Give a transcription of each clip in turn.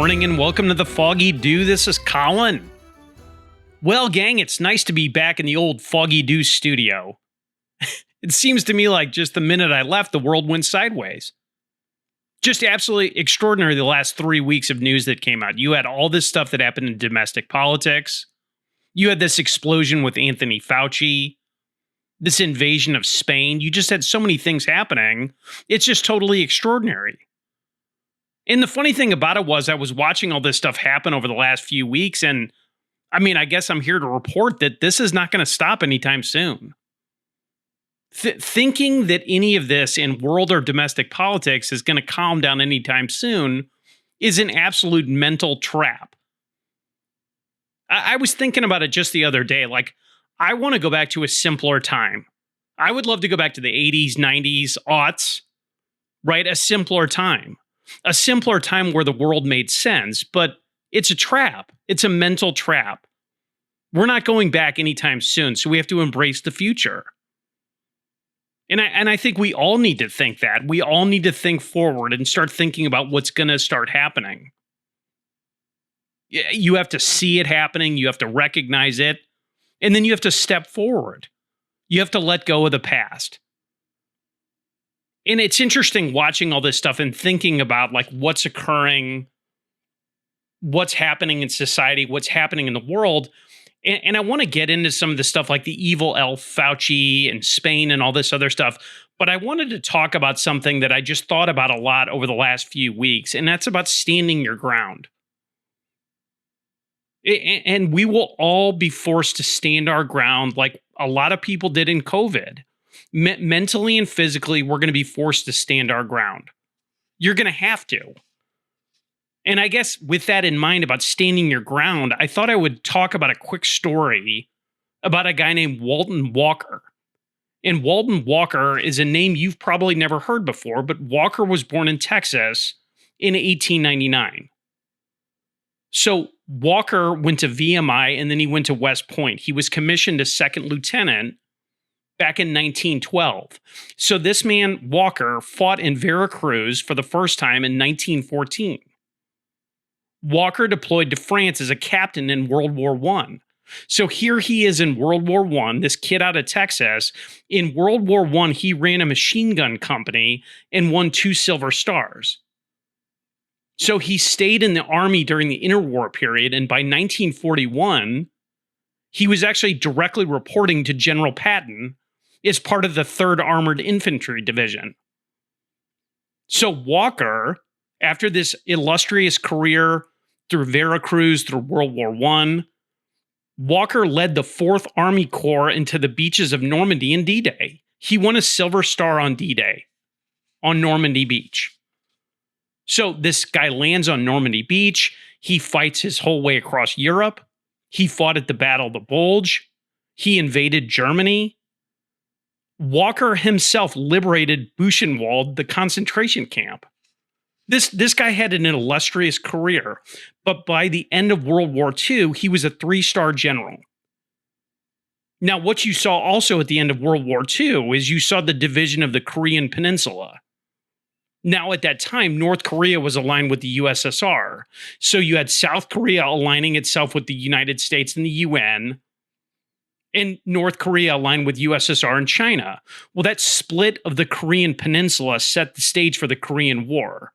morning and welcome to the Foggy Dew. This is Colin. Well, gang, it's nice to be back in the old Foggy Dew studio. It seems to me like just the minute I left, the world went sideways. Just absolutely extraordinary the last 3 weeks of news that came out. You had all this stuff that happened in domestic politics. You had this explosion with Anthony Fauci. This invasion of Spain. You just had so many things happening. It's just totally extraordinary. And the funny thing about it was I was watching all this stuff happen over the last few weeks, and I mean, I guess I'm here to report that this is not going to stop anytime soon. Thinking that any of this in world or domestic politics is going to calm down anytime soon is an absolute mental trap. I was thinking about it just the other day. Like, I want to go back to a simpler time. I would love to go back to the 80s, 90s, aughts, right? A simpler time. A simpler time where the world made sense, but it's a trap. It's a mental trap. We're not going back anytime soon, so we have to embrace the future. And I think we all need to think that. We all need to think forward and start thinking about what's going to start happening. You have to see it happening. You have to recognize it. And then you have to step forward. You have to let go of the past. And it's interesting watching all this stuff and thinking about like what's occurring, what's happening in society, what's happening in the world. And I want to get into some of the stuff like the evil elf Fauci and Spain and all this other stuff. But I wanted to talk about something that I just thought about a lot over the last few weeks, and that's about standing your ground. And we will all be forced to stand our ground like a lot of people did in COVID. Mentally and physically, we're going to be forced to stand our ground. You're going to have to. And I guess with that in mind about standing your ground, I thought I would talk about a quick story about a guy named Walton Walker. And Walton Walker is a name you've probably never heard before, but Walker was born in Texas in 1899. So Walker went to VMI and then he went to West Point. He was commissioned as second lieutenant back in 1912. So this man, Walker, fought in Veracruz for the first time in 1914. Walker deployed to France as a captain in World War I. So here he is in World War I, this kid out of Texas. In World War I, he ran a machine gun company and won 2 Silver Stars. So he stayed in the Army during the interwar period, and by 1941, he was actually directly reporting to General Patton as part of the 3rd Armored Infantry Division. So Walker, after this illustrious career through Veracruz, through World War I, Walker led the 4th Army Corps into the beaches of Normandy in D-Day. He won a Silver Star on D-Day, on Normandy Beach. So this guy lands on Normandy Beach. He fights his whole way across Europe. He fought at the Battle of the Bulge. He invaded Germany. Walker himself liberated Buchenwald, the concentration camp. This guy had an illustrious career, but by the end of World War II, he was a 3-star general. Now, what you saw also at the end of World War II is you saw the division of the Korean Peninsula. Now, at that time, North Korea was aligned with the USSR. So you had South Korea aligning itself with the United States and the UN, and North Korea aligned with USSR and China. Well, that split of the Korean Peninsula set the stage for the Korean War.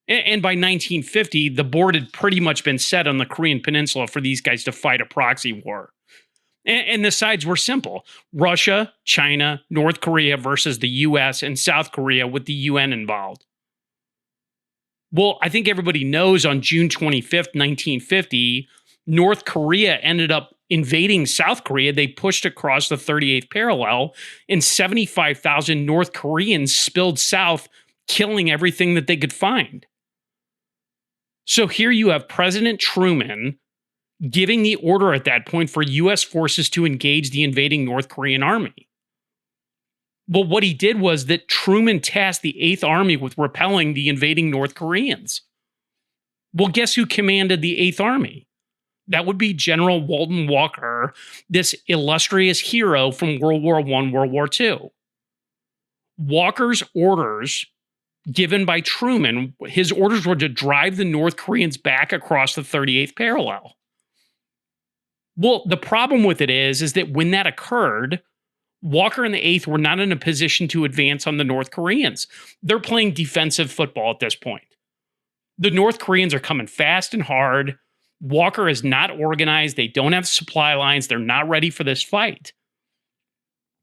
And by 1950, the board had pretty much been set on the Korean Peninsula for these guys to fight a proxy war. And the sides were simple. Russia, China, North Korea versus the US and South Korea with the UN involved. Well, I think everybody knows on June 25th, 1950, North Korea ended up invading South Korea. They pushed across the 38th parallel, and 75,000 North Koreans spilled south, killing everything that they could find. So here you have President Truman giving the order at that point for U.S. forces to engage the invading North Korean army. Well, what he did was that Truman tasked the 8th Army with repelling the invading North Koreans. Well, guess who commanded the 8th Army? That would be General Walton Walker, this illustrious hero from World War I, World War II. Walker's orders given by Truman. His orders were to drive the North Koreans back across the 38th parallel. Well, the problem with it is that when that occurred, Walker and the 8th were not in a position to advance on the North Koreans. They're playing defensive football at this point. The North Koreans are coming fast and hard. Walker is not organized. They don't have supply lines. They're not ready for this fight.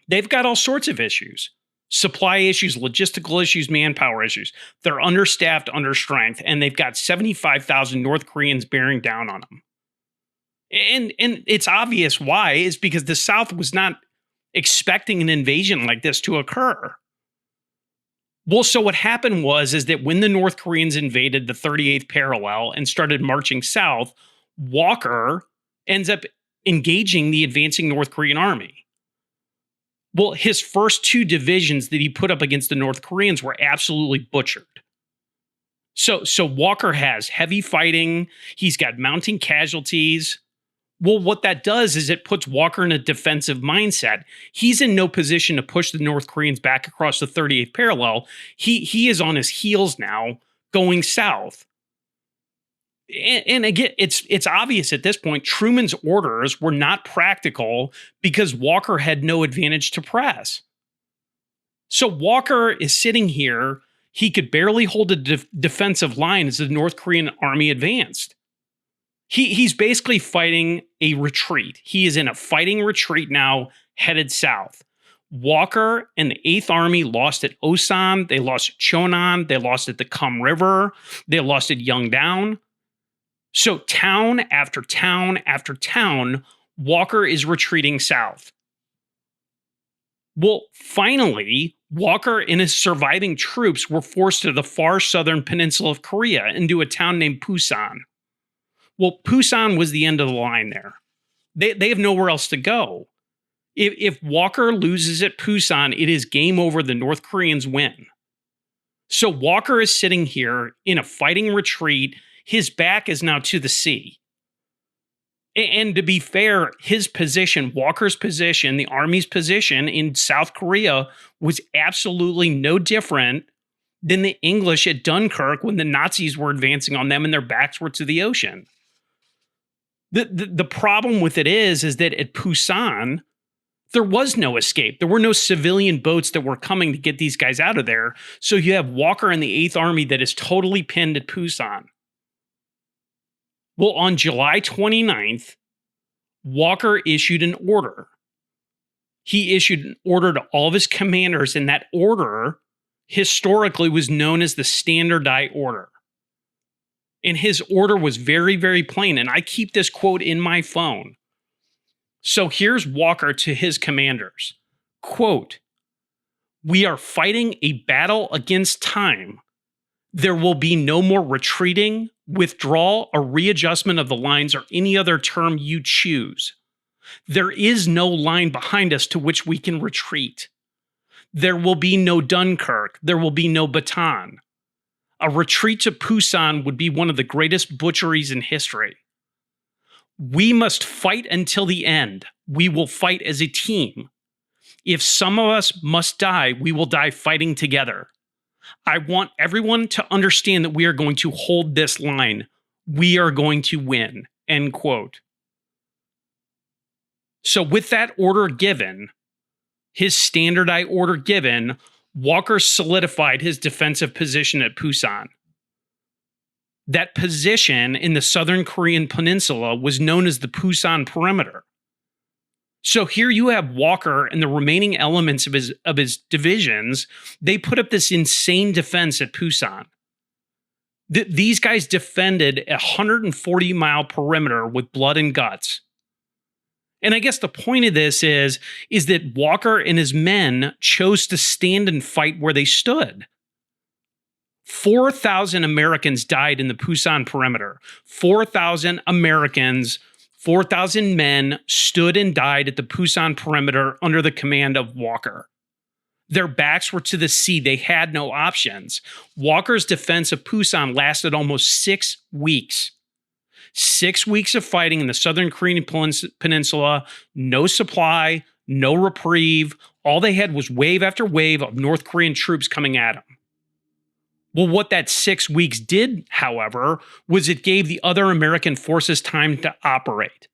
They've got all sorts of issues. Supply issues, logistical issues, manpower issues. They're understaffed, understrength, and they've got 75,000 North Koreans bearing down on them. And it's obvious why, is because the South was not expecting an invasion like this to occur. Well, so what happened is that when the North Koreans invaded the 38th parallel and started marching south, Walker ends up engaging the advancing North Korean army. Well, his first 2 divisions that he put up against the North Koreans were absolutely butchered. So Walker has heavy fighting. He's got mounting casualties. Well, what that does is it puts Walker in a defensive mindset. He's in no position to push the North Koreans back across the 38th parallel. He is on his heels now, going south. And again, it's obvious at this point, Truman's orders were not practical because Walker had no advantage to press. So Walker is sitting here. He could barely hold a defensive line as the North Korean army advanced. He's basically fighting a retreat. He is in a fighting retreat now, headed south. Walker and the 8th Army lost at Osan. They lost at Chonan. They lost at the Kum River. They lost at Yeongdown. So town after town after town, Walker is retreating south. Well, finally, Walker and his surviving troops were forced to the far southern peninsula of Korea into a town named Pusan. Well, Pusan was the end of the line there. They have nowhere else to go. If Walker loses at Pusan, it is game over. The North Koreans win. So Walker is sitting here in a fighting retreat. His back is now to the sea. And to be fair, his position, Walker's position, the army's position in South Korea was absolutely no different than the English at Dunkirk when the Nazis were advancing on them and their backs were to the ocean. The problem with it is that at Pusan, there was no escape. There were no civilian boats that were coming to get these guys out of there. So you have Walker and the 8th Army that is totally pinned at Pusan. Well, on July 29th, Walker issued an order. He issued an order to all of his commanders, and that order historically was known as the Standard Eye Order. And his order was very, very plain. And I keep this quote in my phone. So here's Walker to his commanders. Quote, "We are fighting a battle against time. There will be no more retreating, withdrawal, or readjustment of the lines, or any other term you choose. There is no line behind us to which we can retreat. There will be no Dunkirk. There will be no Bataan. A retreat to Pusan would be one of the greatest butcheries in history. We must fight until the end. We will fight as a team. If some of us must die, we will die fighting together. I want everyone to understand that we are going to hold this line. We are going to win." End quote. So with that order given, his Standard Eye order given, Walker solidified his defensive position at Pusan. That position in the southern Korean peninsula was known as the Pusan Perimeter. So here you have Walker and the remaining elements of his divisions. They put up this insane defense at Pusan. These guys defended a 140-mile perimeter with blood and guts. And I guess the point of this is that Walker and his men chose to stand and fight where they stood. 4,000 Americans died in the Pusan perimeter. 4,000 Americans, 4,000 men stood and died at the Pusan perimeter under the command of Walker. Their backs were to the sea. They had no options. Walker's defense of Pusan lasted almost 6 weeks. 6 weeks of fighting in the southern Korean peninsula, no supply, no reprieve. All they had was wave after wave of North Korean troops coming at them. Well, what that 6 weeks did, however, was it gave the other American forces time to operate.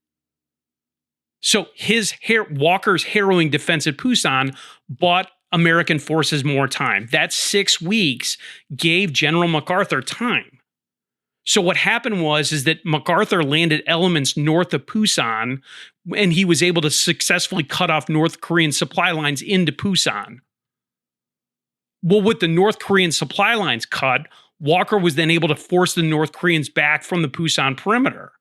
So Walker's harrowing defense at Pusan bought American forces more time. That 6 weeks gave General MacArthur time. So what happened is that MacArthur landed elements north of Pusan, and he was able to successfully cut off North Korean supply lines into Pusan. Well, with the North Korean supply lines cut, Walker was then able to force the North Koreans back from the Pusan perimeter.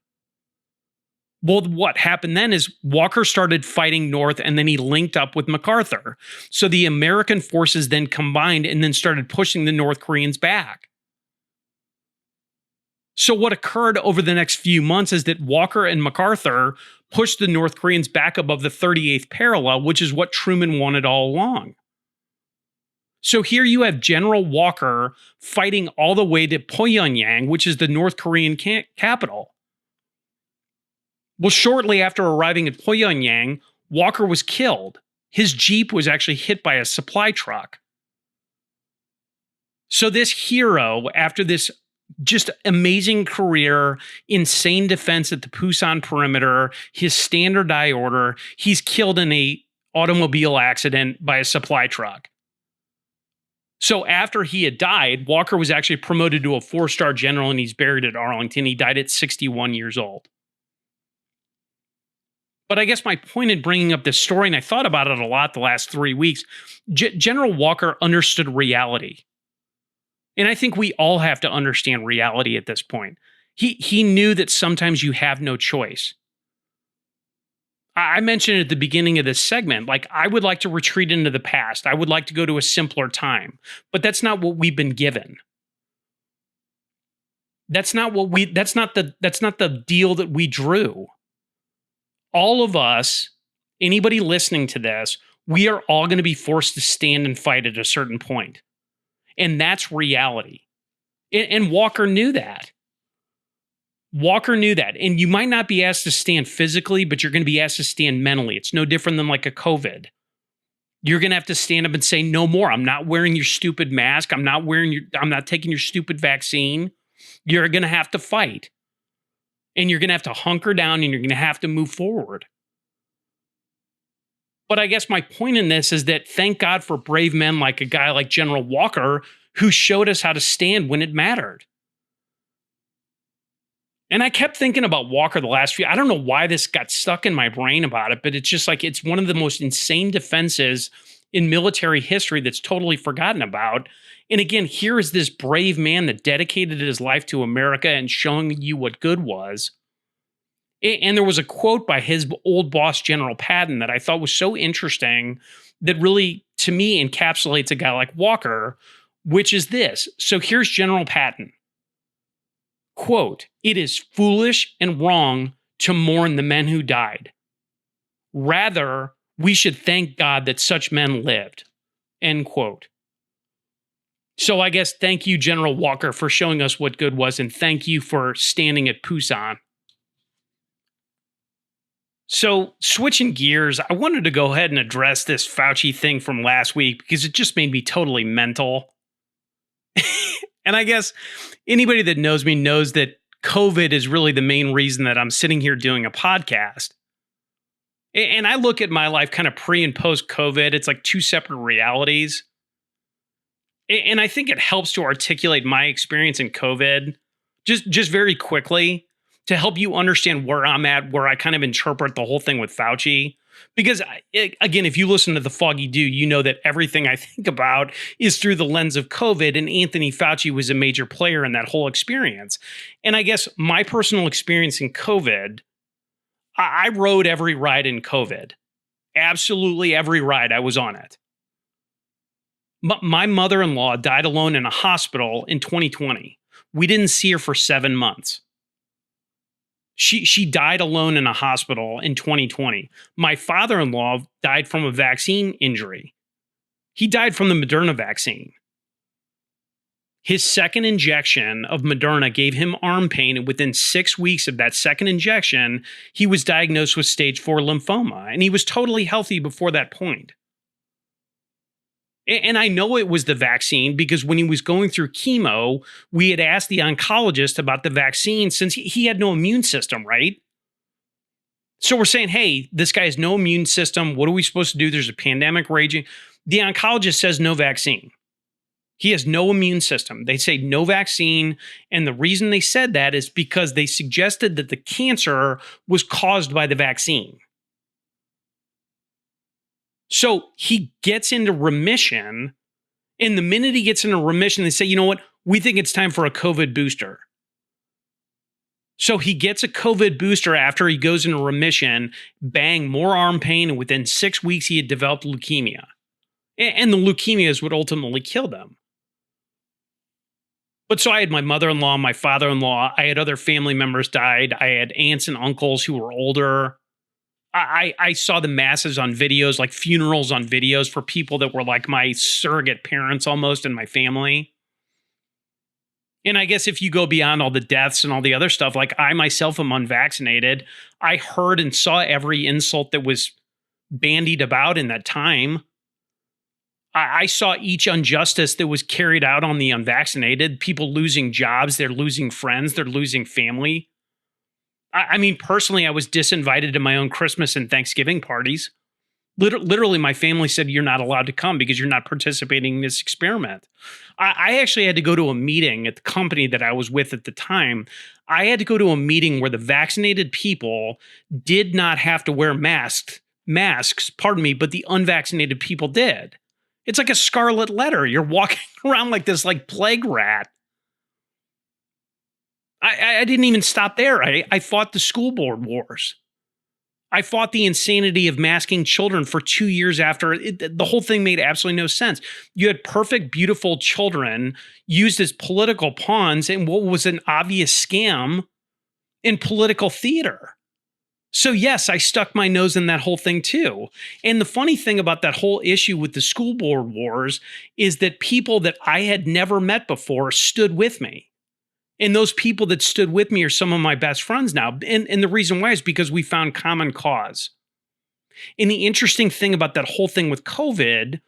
Well, what happened then is Walker started fighting north, and then he linked up with MacArthur. So the American forces then combined and then started pushing the North Koreans back. So what occurred over the next few months is that Walker and MacArthur pushed the North Koreans back above the 38th parallel, which is what Truman wanted all along. So here you have General Walker fighting all the way to Pyongyang, which is the North Korean capital. Well, shortly after arriving at Pyongyang, Walker was killed. His Jeep was actually hit by a supply truck. So this hero, after this just amazing career, insane defense at the Pusan perimeter, his standard die order, he's killed in a automobile accident by a supply truck. So after he had died, Walker was actually promoted to a 4-star general, and he's buried at Arlington. He died at 61 years old. But I guess my point in bringing up this story, and I thought about it a lot the last 3 weeks, General Walker understood reality. And I think we all have to understand reality at this point. He knew that sometimes you have no choice. I mentioned at the beginning of this segment, like, I would like to retreat into the past. I would like to go to a simpler time, but that's not what we've been given. That's not the deal that we drew. All of us, anybody listening to this, we are all going to be forced to stand and fight at a certain point. And that's reality. And Walker knew that. Walker knew that. And you might not be asked to stand physically, but you're going to be asked to stand mentally. It's no different than like a COVID. You're going to have to stand up and say, no more. I'm not wearing your stupid mask. I'm not taking your stupid vaccine. You're going to have to fight. And you're going to have to hunker down, and you're going to have to move forward. But I guess my point in this is that thank God for brave men like a guy like General Walker, who showed us how to stand when it mattered. And I kept thinking about Walker the last few. I don't know why this got stuck in my brain about it, but it's just like it's one of the most insane defenses in military history that's totally forgotten about. And again, here is this brave man that dedicated his life to America and showing you what good was. And there was a quote by his old boss, General Patton, that I thought was so interesting that really, to me, encapsulates a guy like Walker, which is this. So here's General Patton. Quote, "It is foolish and wrong to mourn the men who died. Rather, we should thank God that such men lived." End quote. So I guess thank you, General Walker, for showing us what good was, and thank you for standing at Pusan. So switching gears, I wanted to go ahead and address this Fauci thing from last week because it just made me totally mental. And I guess anybody that knows me knows that COVID is really the main reason that I'm sitting here doing a podcast. And I look at my life kind of pre and post COVID. It's like two separate realities. And I think it helps to articulate my experience in COVID just very quickly to help you understand where I'm at, where I kind of interpret the whole thing with Fauci. Because, again, if you listen to the Foggy Dew, you know that everything I think about is through the lens of COVID, and Anthony Fauci was a major player in that whole experience. And I guess my personal experience in COVID, I rode every ride in COVID. Absolutely every ride, I was on it. My mother-in-law died alone in a hospital in 2020. We didn't see her for 7 months. She died alone in a hospital in 2020. My father-in-law died from a vaccine injury. He died from the Moderna vaccine. His second injection of Moderna gave him arm pain, and within 6 weeks of that second injection, he was diagnosed with stage 4 lymphoma, and he was totally healthy before that point. And I know it was the vaccine because when he was going through chemo, we had asked the oncologist about the vaccine since he had no immune system, right? So we're saying, hey, this guy has no immune system. What are we supposed to do? There's a pandemic raging. The oncologist says no vaccine. He has no immune system. They say no vaccine. And the reason they said that is because they suggested that the cancer was caused by the vaccine. So he gets into remission. And the minute he gets into remission, they say, you know what? We think it's time for a COVID booster. So he gets a COVID booster after he goes into remission, bang, more arm pain. And within 6 weeks, he had developed leukemia. And the leukemia is what ultimately killed him. But so I had my mother-in-law, my father-in-law. I had other family members died. I had aunts and uncles who were older. I saw the masses on videos, like funerals on videos for people that were like my surrogate parents almost in my family. And I guess if you go beyond all the deaths and all the other stuff, like I myself am unvaccinated. I heard and saw every insult that was bandied about in that time. I saw each injustice that was carried out on the unvaccinated, people losing jobs, they're losing friends, they're losing family. I mean, personally, I was disinvited to my own Christmas and Thanksgiving parties. Literally, my family said, you're not allowed to come because you're not participating in this experiment. I actually had to go to a meeting at the company that I was with at the time. I had to go to a meeting where the vaccinated people did not have to wear masks, but the unvaccinated people did. It's like a scarlet letter. You're walking around like this, like plague rat. I didn't even stop there. I fought the school board wars. I fought the insanity of masking children for 2 years after the whole thing made absolutely no sense. You had perfect, beautiful children used as political pawns in what was an obvious scam in political theater. So yes, I stuck my nose in that whole thing too. And the funny thing about that whole issue with the school board wars is that people that I had never met before stood with me. And those people that stood with me are some of my best friends now. And the reason why is because we found common cause. And the interesting thing about that whole thing with COVID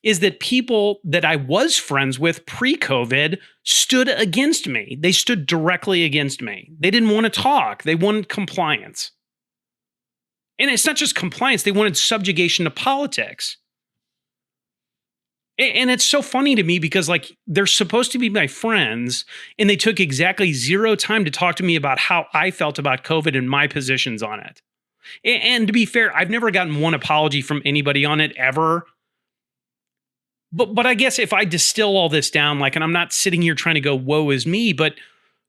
is that people that I was friends with pre-COVID stood against me. They stood directly against me. They didn't want to talk. They wanted compliance. And it's not just compliance. They wanted subjugation to politics. And it's so funny to me because, like, they're supposed to be my friends, and they took exactly zero time to talk to me about how I felt about COVID and my positions on it. And to be fair, I've never gotten one apology from anybody on it ever. But I guess if I distill all this down, like, and I'm not sitting here trying to go, woe is me, but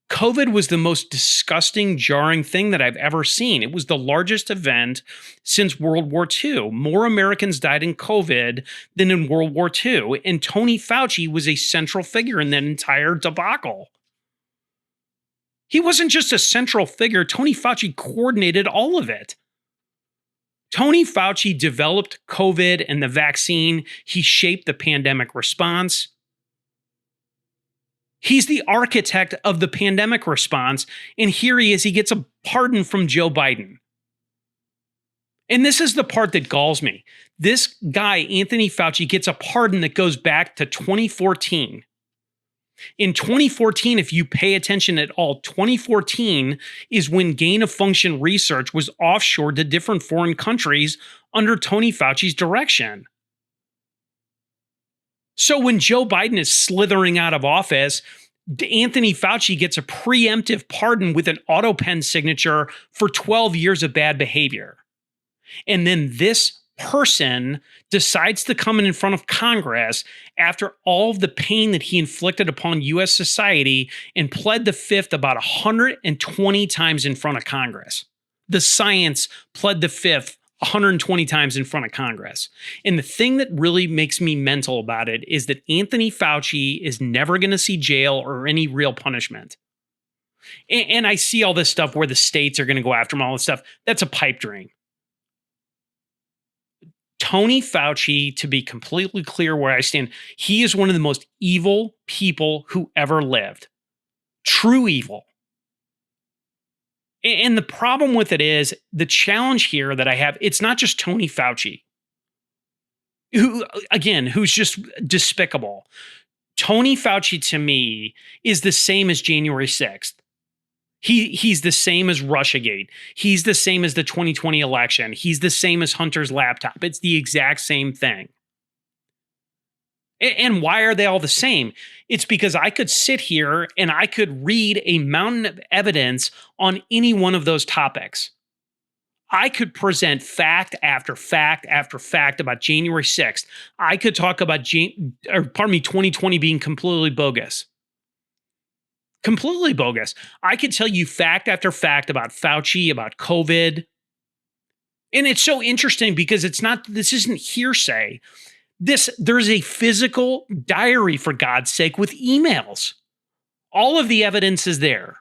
COVID was the most disgusting, jarring thing that I've ever seen. It was the largest event since World War II. More Americans died in COVID than in World War II. And Tony Fauci was a central figure in that entire debacle. He wasn't just a central figure. Tony Fauci coordinated all of it. Tony Fauci developed COVID and the vaccine. He shaped the pandemic response. He's the architect of the pandemic response, and here he is. He gets a pardon from Joe Biden. And this is the part that galls me. This guy, Anthony Fauci, gets a pardon that goes back to 2014. In 2014, if you pay attention at all, 2014 is when gain-of-function research was offshored to different foreign countries under Tony Fauci's direction. So when Joe Biden is slithering out of office, Anthony Fauci gets a preemptive pardon with an auto pen signature for 12 years of bad behavior. And then this person decides to come in front of Congress after all of the pain that he inflicted upon U.S. society and pled the fifth about 120 times in front of Congress. The science pled the fifth 120 times in front of Congress. And the thing that really makes me mental about it is that Anthony Fauci is never going to see jail or any real punishment. And I see all this stuff where the states are going to go after him, all this stuff. That's a pipe dream. Tony Fauci, to be completely clear where I stand, he is one of the most evil people who ever lived. True evil. And the problem with it is the challenge here that I have, it's not just Tony Fauci. who, again, who's just despicable. Tony Fauci to me is the same as January 6th. He's the same as Russiagate. He's the same as the 2020 election. He's the same as Hunter's laptop. It's the exact same thing. And why are they all the same? It's because I could sit here and I could read a mountain of evidence on any one of those topics. I could present fact after fact after fact about January 6th. I could talk about 2020 being completely bogus. Completely bogus. I could tell you fact after fact about Fauci, about COVID. And it's so interesting because this isn't hearsay. There's a physical diary, for God's sake, with emails. All of the evidence is there.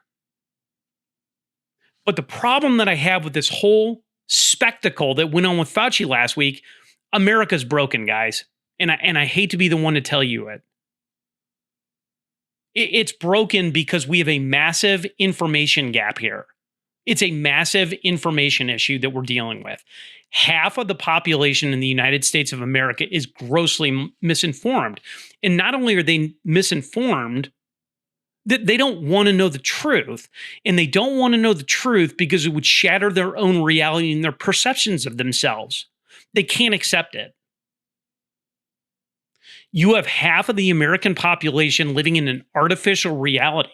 But the problem that I have with this whole spectacle that went on with Fauci last week, America's broken, guys. And I hate to be the one to tell you it. It's broken because we have a massive information gap here. It's a massive information issue that we're dealing with. Half of the population in the United States of America is grossly misinformed. And not only are they misinformed, they don't want to know the truth. And they don't want to know the truth because it would shatter their own reality and their perceptions of themselves. They can't accept it. You have half of the American population living in an artificial reality.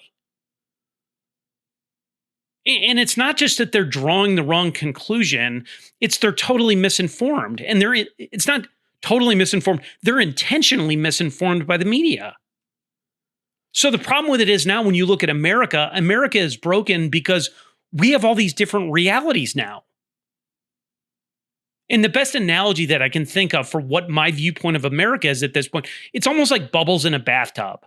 And it's not just that they're drawing the wrong conclusion, it's they're totally misinformed. And it's not totally misinformed, they're intentionally misinformed by the media. So the problem with it is now when you look at America, America is broken because we have all these different realities now. And the best analogy that I can think of for what my viewpoint of America is at this point, it's almost like bubbles in a bathtub.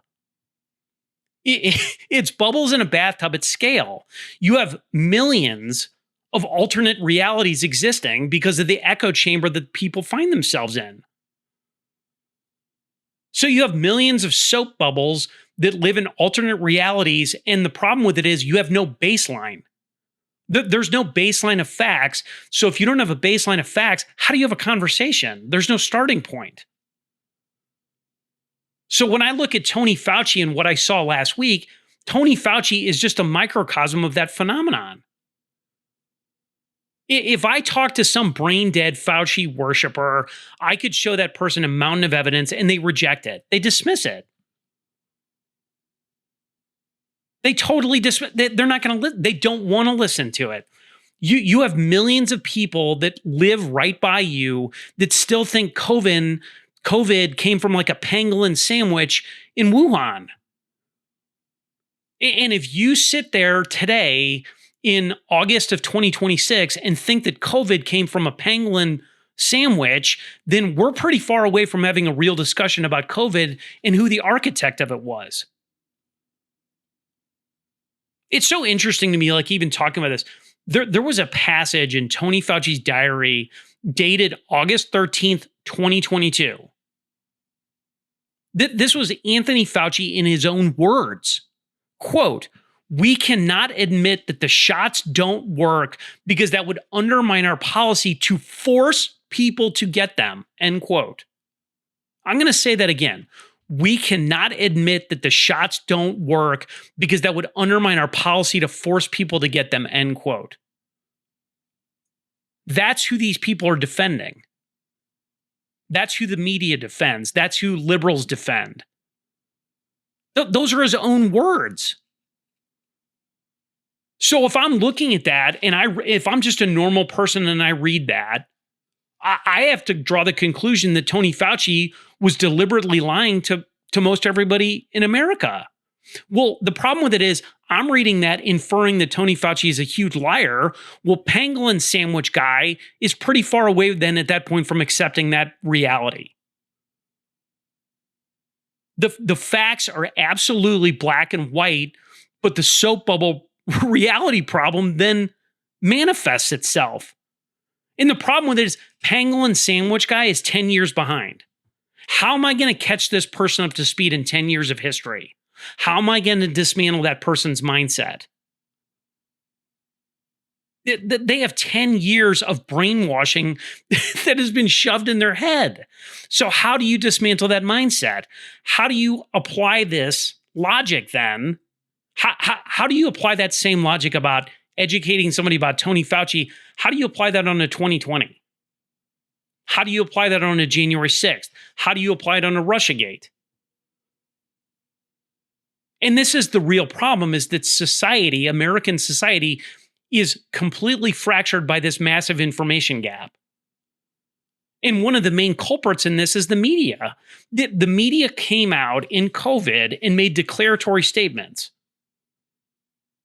It's bubbles in a bathtub at scale. You have millions of alternate realities existing because of the echo chamber that people find themselves in. So you have millions of soap bubbles that live in alternate realities, and the problem with it is you have no baseline. There's no baseline of facts. So if you don't have a baseline of facts, how do you have a conversation? There's no starting point. So when I look at Tony Fauci and what I saw last week, Tony Fauci is just a microcosm of that phenomenon. If I talk to some brain dead Fauci worshiper, I could show that person a mountain of evidence and they reject it. They dismiss it. They totally dismiss. They're not going to. They don't want to listen to it. You have millions of people that live right by you that still think COVID came from like a pangolin sandwich in Wuhan. And if you sit there today in August of 2026 and think that COVID came from a pangolin sandwich, then we're pretty far away from having a real discussion about COVID and who the architect of it was. It's so interesting to me, like even talking about this, there was a passage in Tony Fauci's diary dated August 13th, 2022. This was Anthony Fauci in his own words. Quote, "We cannot admit that the shots don't work because that would undermine our policy to force people to get them." End quote. I'm going to say that again. We cannot admit that the shots don't work because that would undermine our policy to force people to get them. End quote. That's who these people are defending. That's who the media defends. That's who liberals defend. Those are his own words. So if I'm looking at that and if I'm just a normal person and I read that, I have to draw the conclusion that Tony Fauci was deliberately lying to most everybody in America. Well, the problem with it is I'm reading that inferring that Tony Fauci is a huge liar. Well, pangolin sandwich guy is pretty far away then at that point from accepting that reality. The facts are absolutely black and white, but the soap bubble reality problem then manifests itself. And the problem with it is pangolin sandwich guy is 10 years behind. How am I going to catch this person up to speed in 10 years of history? How am I going to dismantle that person's mindset? They have 10 years of brainwashing that has been shoved in their head. So how do you dismantle that mindset? How do you apply this logic then? How do you apply that same logic about educating somebody about Tony Fauci? How do you apply that on a 2020? How do you apply that on a January 6th? How do you apply it on a Russiagate? And this is the real problem, is that society, American society, is completely fractured by this massive information gap. And one of the main culprits in this is the media. The media came out in COVID and made declaratory statements.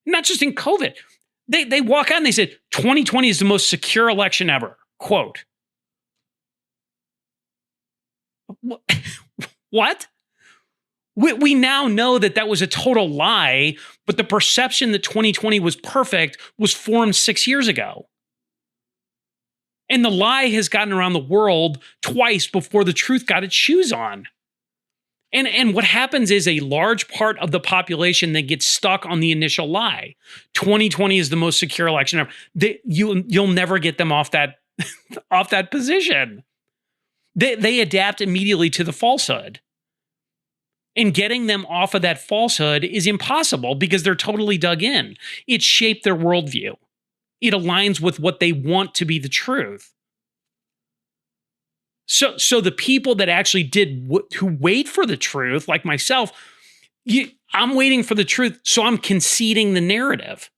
Not just in COVID. They walk out and they said, 2020 is the most secure election ever. Quote. What? We now know that was a total lie, but the perception that 2020 was perfect was formed 6 years ago. And the lie has gotten around the world twice before the truth got its shoes on. And what happens is a large part of the population that gets stuck on the initial lie. 2020 is the most secure election ever. You'll never get them off that off that position. They adapt immediately to the falsehood. And getting them off of that falsehood is impossible because they're totally dug in. It shaped their worldview. It aligns with what they want to be the truth. So the people that actually who wait for the truth, like myself, I'm waiting for the truth, so I'm conceding the narrative.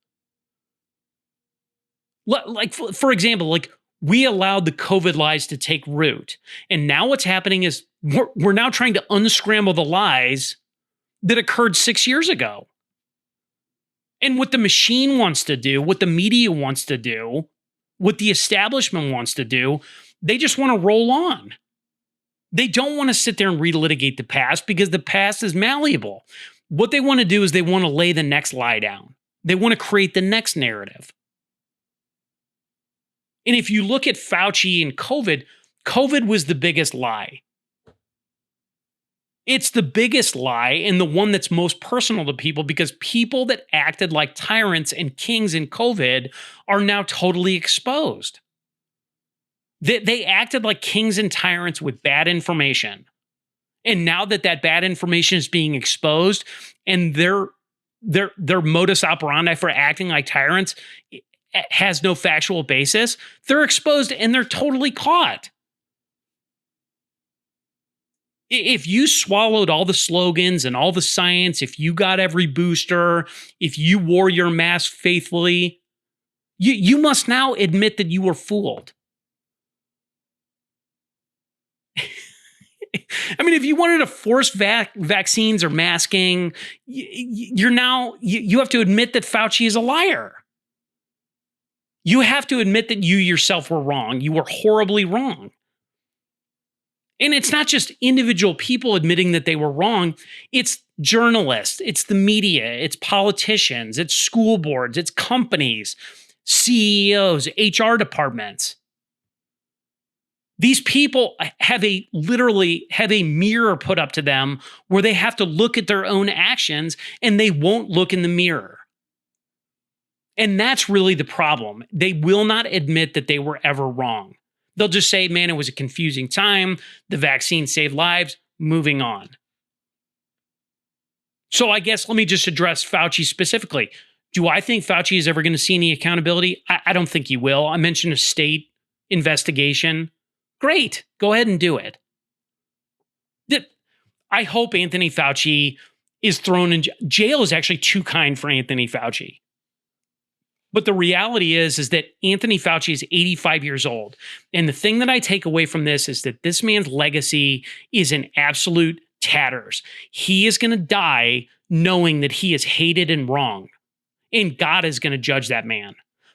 Like, for example, like, we allowed the COVID lies to take root. And now what's happening is we're now trying to unscramble the lies that occurred 6 years ago. And what the machine wants to do, what the media wants to do, what the establishment wants to do, they just want to roll on. They don't want to sit there and relitigate the past because the past is malleable. What they want to do is they want to lay the next lie down. They want to create the next narrative. And if you look at Fauci and COVID was the biggest lie. It's the biggest lie and the one that's most personal to people because people that acted like tyrants and kings in COVID are now totally exposed. They acted like kings and tyrants with bad information. And now that bad information is being exposed and their modus operandi for acting like tyrants has no factual basis, they're exposed and they're totally caught. If you swallowed all the slogans and all the science, if you got every booster, if you wore your mask faithfully, you must now admit that you were fooled. I mean, if you wanted to force vaccines or masking, you have to admit that Fauci is a liar. You have to admit that you yourself were wrong. You were horribly wrong. And it's not just individual people admitting that they were wrong. It's journalists, it's the media, it's politicians, it's school boards, it's companies, CEOs, HR departments. These people literally have a mirror put up to them where they have to look at their own actions and they won't look in the mirror. And that's really the problem. They will not admit that they were ever wrong. They'll just say, man, it was a confusing time. The vaccine saved lives. Moving on. So I guess let me just address Fauci specifically. Do I think Fauci is ever going to see any accountability? I don't think he will. I mentioned a state investigation. Great. Go ahead and do it. I hope Anthony Fauci is thrown in jail. Jail is actually too kind for Anthony Fauci. But the reality is that Anthony Fauci is 85 years old. And the thing that I take away from this is that this man's legacy is in absolute tatters. He is going to die knowing that he is hated and wrong. And God is going to judge that man.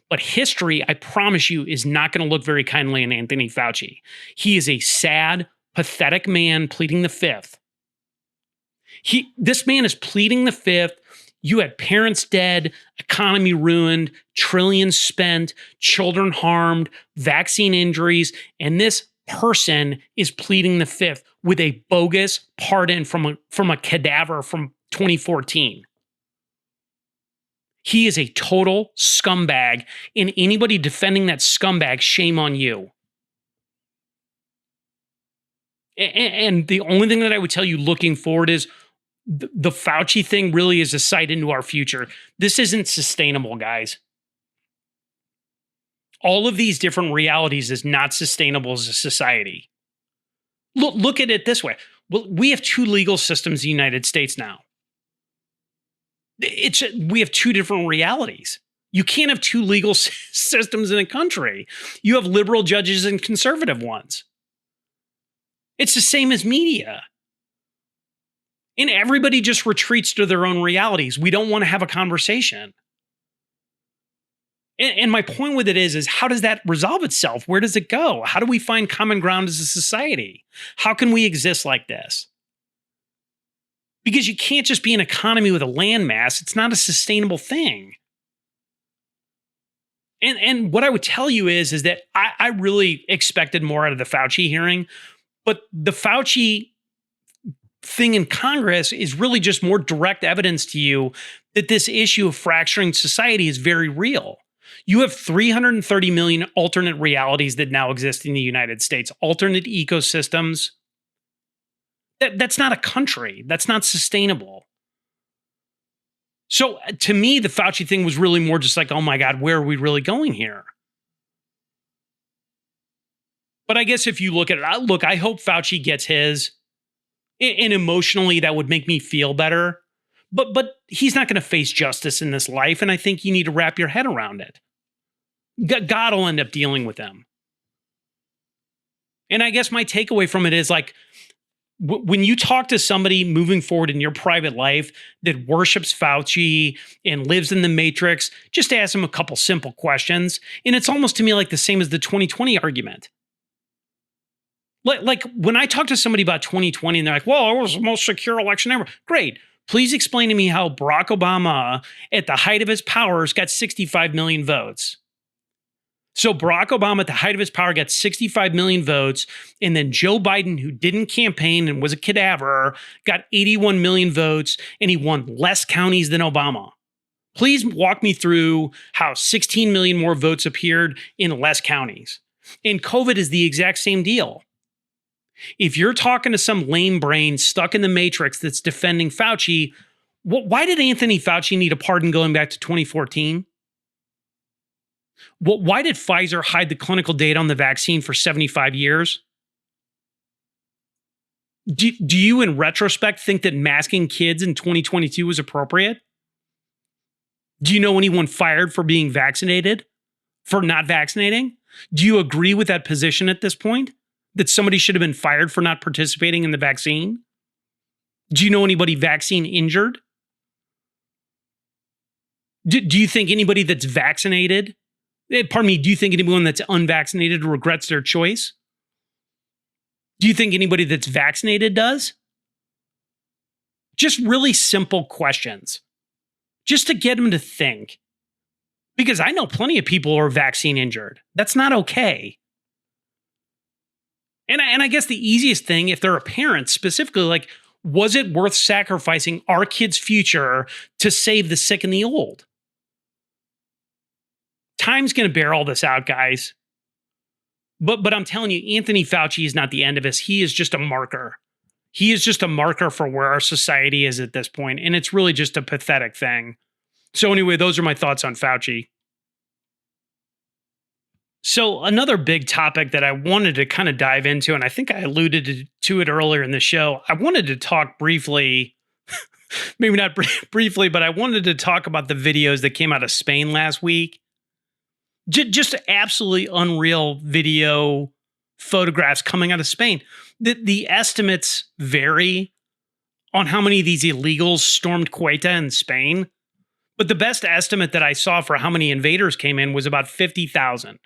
But history, I promise you, is not going to look very kindly on Anthony Fauci. He is a sad, pathetic man pleading the fifth. This man is pleading the fifth. You had parents dead, economy ruined, trillions spent, children harmed, vaccine injuries, and this person is pleading the fifth with a bogus pardon from a cadaver from 2014. He is a total scumbag, and anybody defending that scumbag, shame on you. And the only thing that I would tell you looking forward is the Fauci thing really is a sight into our future. This isn't sustainable, guys. All of these different realities is not sustainable as a society. Look at it this way. Well, we have two legal systems in the United States now. We have two different realities. You can't have two legal systems in a country. You have liberal judges and conservative ones. It's the same as media. And everybody just retreats to their own realities. We don't want to have a conversation. And my point with it is how does that resolve itself? Where does it go? How do we find common ground as a society? How can we exist like this? Because you can't just be an economy with a landmass. It's not a sustainable thing. And what I would tell you is that I really expected more out of the Fauci hearing, but the Fauci thing in Congress is really just more direct evidence to you that this issue of fracturing society is very real. You have 330 million alternate realities that now exist in the United States, alternate ecosystems. That's not a country. That's not sustainable. So to me, the Fauci thing was really more just like, oh my God, where are we really going here? But I guess if you look at it, I hope Fauci gets his. And emotionally, that would make me feel better. But he's not going to face justice in this life, and I think you need to wrap your head around it. God will end up dealing with them. And I guess my takeaway from it is like, when you talk to somebody moving forward in your private life that worships Fauci and lives in the matrix, just ask them a couple simple questions. And it's almost to me like the same as the 2020 argument. Like when I talk to somebody about 2020 and they're like, well, it was the most secure election ever. Great. Please explain to me how Barack Obama, at the height of his powers, got 65 million votes. So Barack Obama, at the height of his power, got 65 million votes. And then Joe Biden, who didn't campaign and was a cadaver, got 81 million votes, and he won less counties than Obama. Please walk me through how 16 million more votes appeared in less counties. And COVID is the exact same deal. If you're talking to some lame brain stuck in the matrix that's defending Fauci, why did Anthony Fauci need a pardon going back to 2014? Why did Pfizer hide the clinical data on the vaccine for 75 years? Do you, in retrospect, think that masking kids in 2022 was appropriate? Do you know anyone fired for being vaccinated? For not vaccinating? Do you agree with that position at this point? That somebody should have been fired for not participating in the vaccine? Do you know anybody vaccine injured? Do you think anybody that's vaccinated, do you think anyone that's unvaccinated regrets their choice? Do you think anybody that's vaccinated does? Just really simple questions, just to get them to think. Because I know plenty of people who are vaccine injured. That's not okay. And I guess the easiest thing, if they're a parent specifically, like, was it worth sacrificing our kids' future to save the sick and the old? Time's going to bear all this out, guys. But I'm telling you, Anthony Fauci is not the end of us. He is just a marker. He is just a marker for where our society is at this point, and it's really just a pathetic thing. So anyway, those are my thoughts on Fauci. So another big topic that I wanted to kind of dive into, and I think I alluded to it earlier in the show, I wanted to talk briefly, maybe not briefly, but I wanted to talk about the videos that came out of Spain last week. Just absolutely unreal video photographs coming out of Spain. The estimates vary on how many of these illegals stormed Ceuta in Spain, but the best estimate that I saw for how many invaders came in was about 50,000.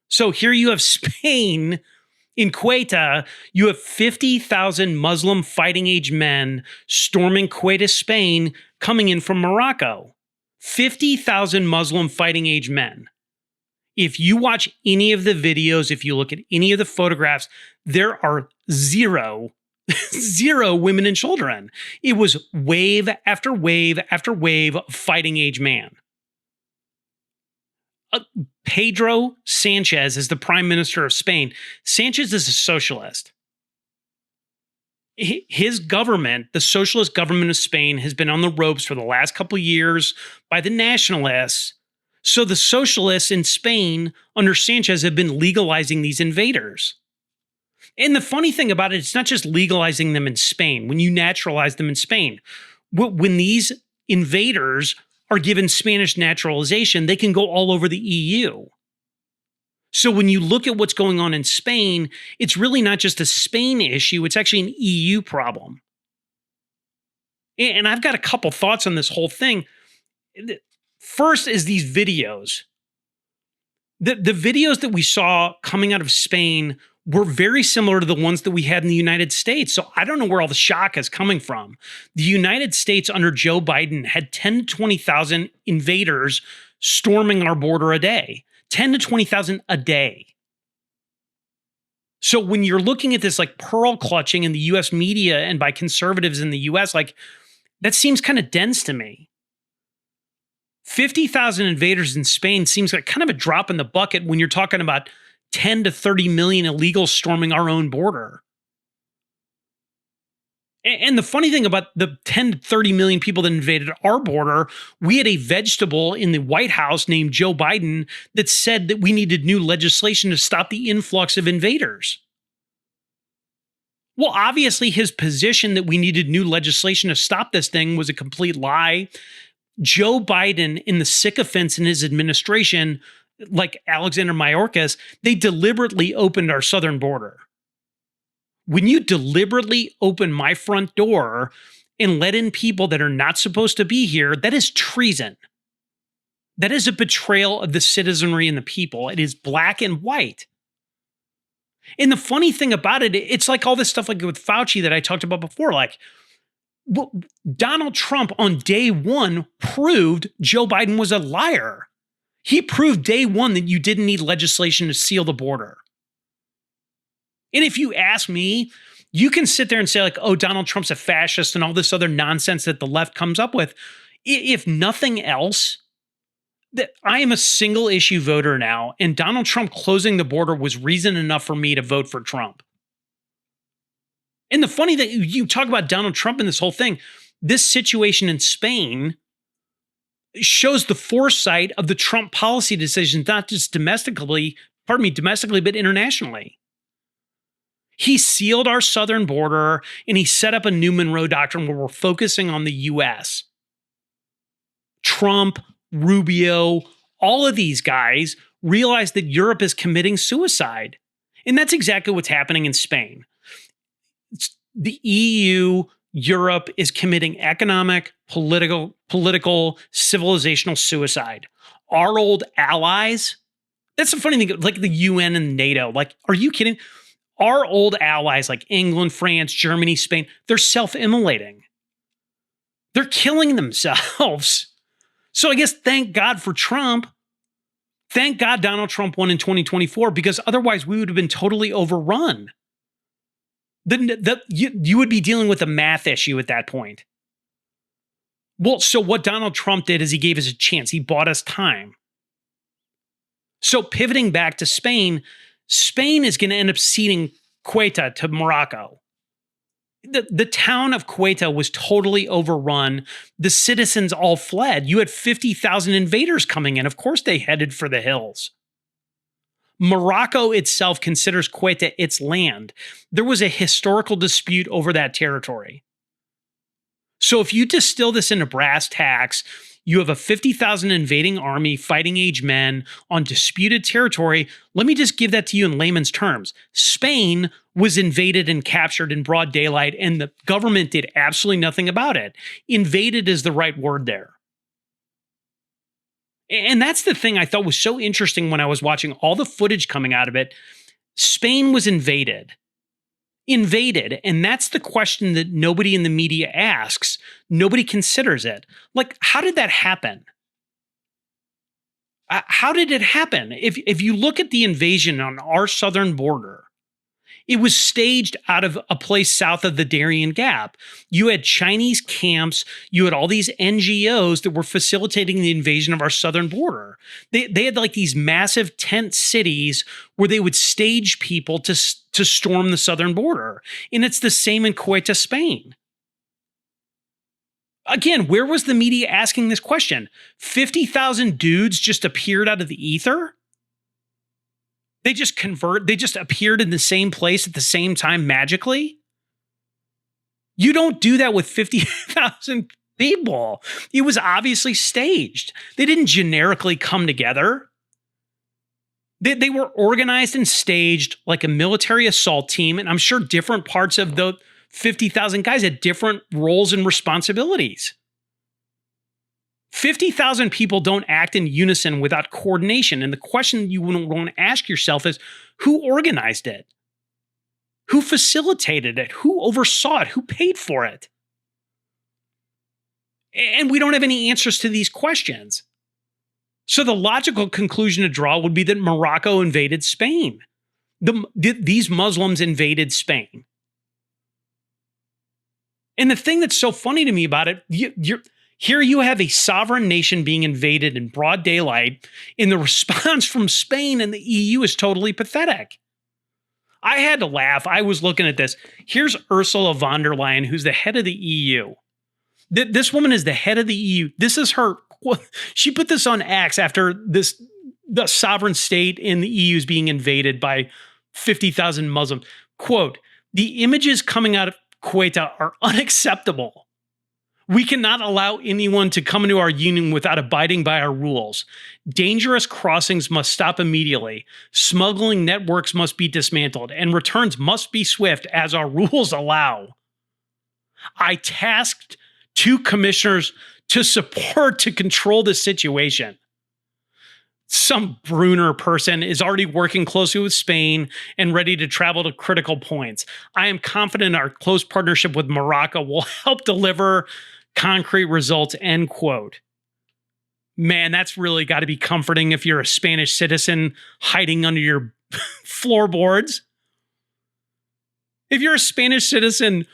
So here you have Spain in Ceuta, you have 50,000 Muslim fighting age men storming Ceuta, Spain, coming in from Morocco. 50,000 Muslim fighting age men. If you watch any of the videos, if you look at any of the photographs, there are zero Zero women and children. It was wave after wave after wave of fighting age man. Pedro Sanchez is the prime minister of Spain. Sanchez is a socialist. His government, the socialist government of Spain, has been on the ropes for the last couple of years by the nationalists. So the socialists in Spain under Sanchez have been legalizing these invaders. And the funny thing about it, it's not just legalizing them in Spain. When you naturalize them in Spain, when these invaders are given Spanish naturalization, they can go all over the EU. So when you look at what's going on in Spain, it's really not just a Spain issue, it's actually an EU problem. And I've got a couple thoughts on this whole thing. First is these videos. The videos that we saw coming out of Spain were very similar to the ones that we had in the United States. So I don't know where all the shock is coming from. The United States under Joe Biden had 10 to 20,000 invaders storming our border a day. 10 to 20,000 a day. So when you're looking at this like pearl clutching in the US media and by conservatives in the US, like that seems kind of dense to me. 50,000 invaders in Spain seems like kind of a drop in the bucket when you're talking about 10 to 30 million illegals storming our own border. And the funny thing about the 10 to 30 million people that invaded our border, we had a vegetable in the White House named Joe Biden that said that we needed new legislation to stop the influx of invaders. Well, obviously, his position that we needed new legislation to stop this thing was a complete lie. Joe Biden, in the sycophants in his administration, like Alexander Mayorkas, they deliberately opened our southern border. When you deliberately open my front door and let in people that are not supposed to be here, that is treason. That is a betrayal of the citizenry and the people. It is black and white. And the funny thing about it, it's like all this stuff like with Fauci that I talked about before. Like, Donald Trump on day one proved Joe Biden was a liar. He proved day one that you didn't need legislation to seal the border. And if you ask me, you can sit there and say like, oh, Donald Trump's a fascist and all this other nonsense that the left comes up with. If nothing else, that I am a single issue voter now, and Donald Trump closing the border was reason enough for me to vote for Trump. And the funny thing, you talk about Donald Trump and this whole thing, this situation in Spain shows the foresight of the Trump policy decisions, not just domestically, but internationally. He sealed our southern border and he set up a New Monroe Doctrine where we're focusing on the US. Trump, Rubio, all of these guys realize that Europe is committing suicide. And that's exactly what's happening in Spain. The EU, Europe is committing economic, political, civilizational suicide. Our old allies, that's the funny thing, like the UN and NATO, like, are you kidding? Our old allies like England, France, Germany, Spain, they're self-immolating. They're killing themselves. So I guess thank God for Trump. Thank God Donald Trump won in 2024 because otherwise we would have been totally overrun. You would be dealing with a math issue at that point. Well, so what Donald Trump did is he gave us a chance. He bought us time. So pivoting back to Spain, Spain is going to end up ceding Ceuta to Morocco. The town of Ceuta was totally overrun. The citizens all fled. You had 50,000 invaders coming in. Of course, they headed for the hills. Morocco itself considers Ceuta its land. There was a historical dispute over that territory. So if you distill this into brass tacks, you have a 50,000 invading army fighting age men on disputed territory. Let me just give that to you in layman's terms. Spain was invaded and captured in broad daylight, and the government did absolutely nothing about it. Invaded is the right word there. And that's the thing I thought was so interesting when I was watching all the footage coming out of it. Spain was invaded. And that's the question that nobody in the media asks. Nobody considers it. Like, how did that happen? How did it happen? If you look at the invasion on our southern border, It was staged out of a place south of the Darien Gap. You had Chinese camps. You had all these NGOs that were facilitating the invasion of our southern border. They had like these massive tent cities where they would stage people to storm the southern border. And it's the same in Ceuta, Spain. Again, where was the media asking this question? 50,000 dudes just appeared out of the ether? They just appeared in the same place at the same time magically? You don't do that with 50,000 people. It was obviously staged. They didn't generically come together. They were organized and staged like a military assault team, and I'm sure different parts of the 50,000 guys had different roles and responsibilities. 50,000 people don't act in unison without coordination. And the question you want to ask yourself is, who organized it? Who facilitated it? Who oversaw it? Who paid for it? And we don't have any answers to these questions. So the logical conclusion to draw would be that Morocco invaded Spain. These Muslims invaded Spain. And the thing that's so funny to me about it, here you have a sovereign nation being invaded in broad daylight, and the response from Spain and the EU is totally pathetic. I had to laugh. I was looking at this. Here's Ursula von der Leyen, who's the head of the EU. This woman is the head of the EU. This is her. She put this on X after the sovereign state in the EU is being invaded by 50,000 Muslims. Quote, "The images coming out of Ceuta are unacceptable. We cannot allow anyone to come into our union without abiding by our rules. Dangerous crossings must stop immediately. Smuggling networks must be dismantled, and returns must be swift as our rules allow. I tasked 2 commissioners to control the situation." Some Brunner person is already working closely with Spain and ready to travel to critical points. I am confident our close partnership with Morocco will help deliver concrete results, end quote. Man, that's really got to be comforting if you're a Spanish citizen hiding under your floorboards. If you're a Spanish citizen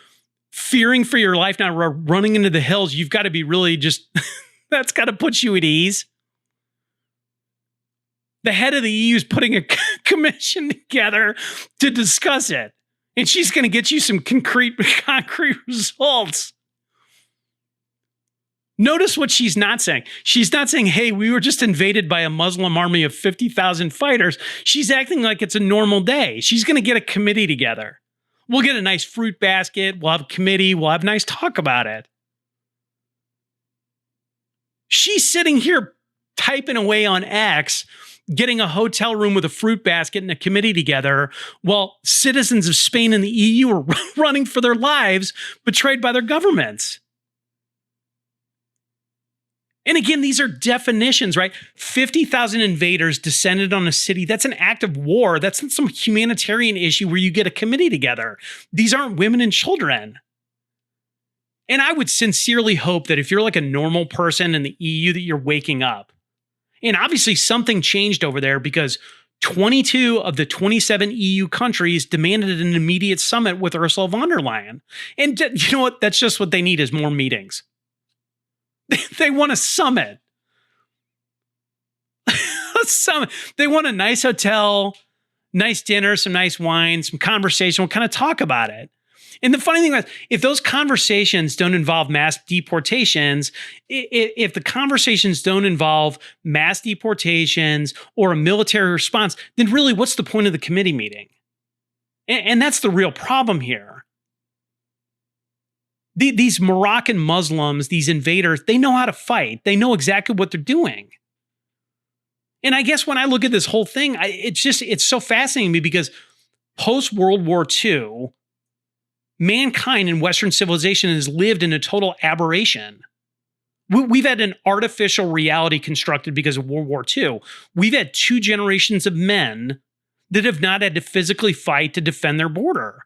fearing for your life now, running into the hills, you've got to be really just, that's got to put you at ease. The head of the EU is putting a commission together to discuss it. And she's going to get you some concrete results. Notice what she's not saying. She's not saying, hey, we were just invaded by a Muslim army of 50,000 fighters. She's acting like it's a normal day. She's going to get a committee together. We'll get a nice fruit basket. We'll have a committee. We'll have a nice talk about it. She's sitting here typing away on X, getting a hotel room with a fruit basket and a committee together, while citizens of Spain and the EU are running for their lives, betrayed by their governments. And again, these are definitions, right? 50,000 invaders descended on a city. That's an act of war. That's not some humanitarian issue where you get a committee together. These aren't women and children. And I would sincerely hope that if you're like a normal person in the EU, that you're waking up. And obviously something changed over there because 22 of the 27 EU countries demanded an immediate summit with Ursula von der Leyen. And you know what? That's just what they need is more meetings. They want a summit. A summit. They want a nice hotel, nice dinner, some nice wine, some conversation. We'll kind of talk about it. And the funny thing is, if those conversations don't involve mass deportations, if the conversations don't involve mass deportations or a military response, then really what's the point of the committee meeting? And that's the real problem here. These Moroccan Muslims, these invaders, they know how to fight. They know exactly what they're doing. And I guess when I look at this whole thing, it's so fascinating to me because post-World War II, mankind in Western civilization has lived in a total aberration. We've had an artificial reality constructed because of World War II. We've had 2 generations of men that have not had to physically fight to defend their border.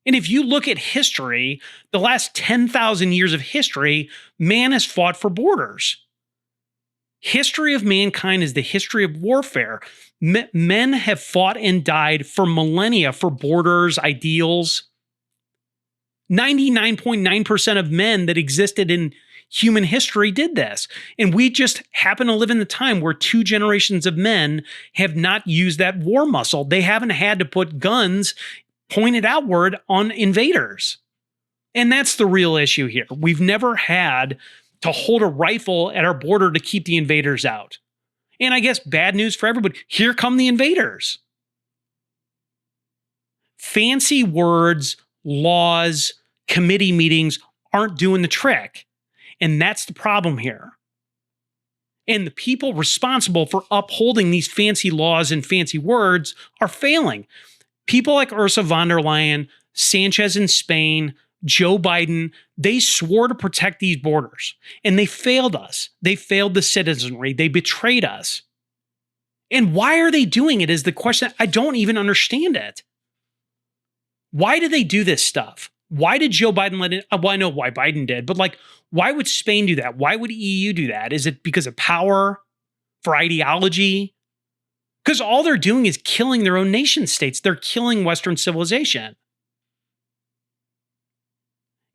And if you look at history, the last 10,000 years of history, man has fought for borders. History of mankind is the history of warfare. Men have fought and died for millennia for borders, ideals. 99.9% of men that existed in human history did this. And we just happen to live in the time where 2 generations of men have not used that war muscle. They haven't had to put guns pointed outward on invaders. And that's the real issue here. We've never had to hold a rifle at our border to keep the invaders out. And I guess bad news for everybody. Here come the invaders. Fancy words, laws, committee meetings aren't doing the trick. And that's the problem here. And the people responsible for upholding these fancy laws and fancy words are failing. People like Ursula von der Leyen, Sanchez in Spain, Joe Biden, they swore to protect these borders. And they failed us. They failed the citizenry. They betrayed us. And why are they doing it is the question. I don't even understand it. Why do they do this stuff? Why did Joe Biden let it? Well, I know why Biden did, but like, why would Spain do that? Why would EU do that? Is it because of power, for ideology? Because all they're doing is killing their own nation states. They're killing Western civilization.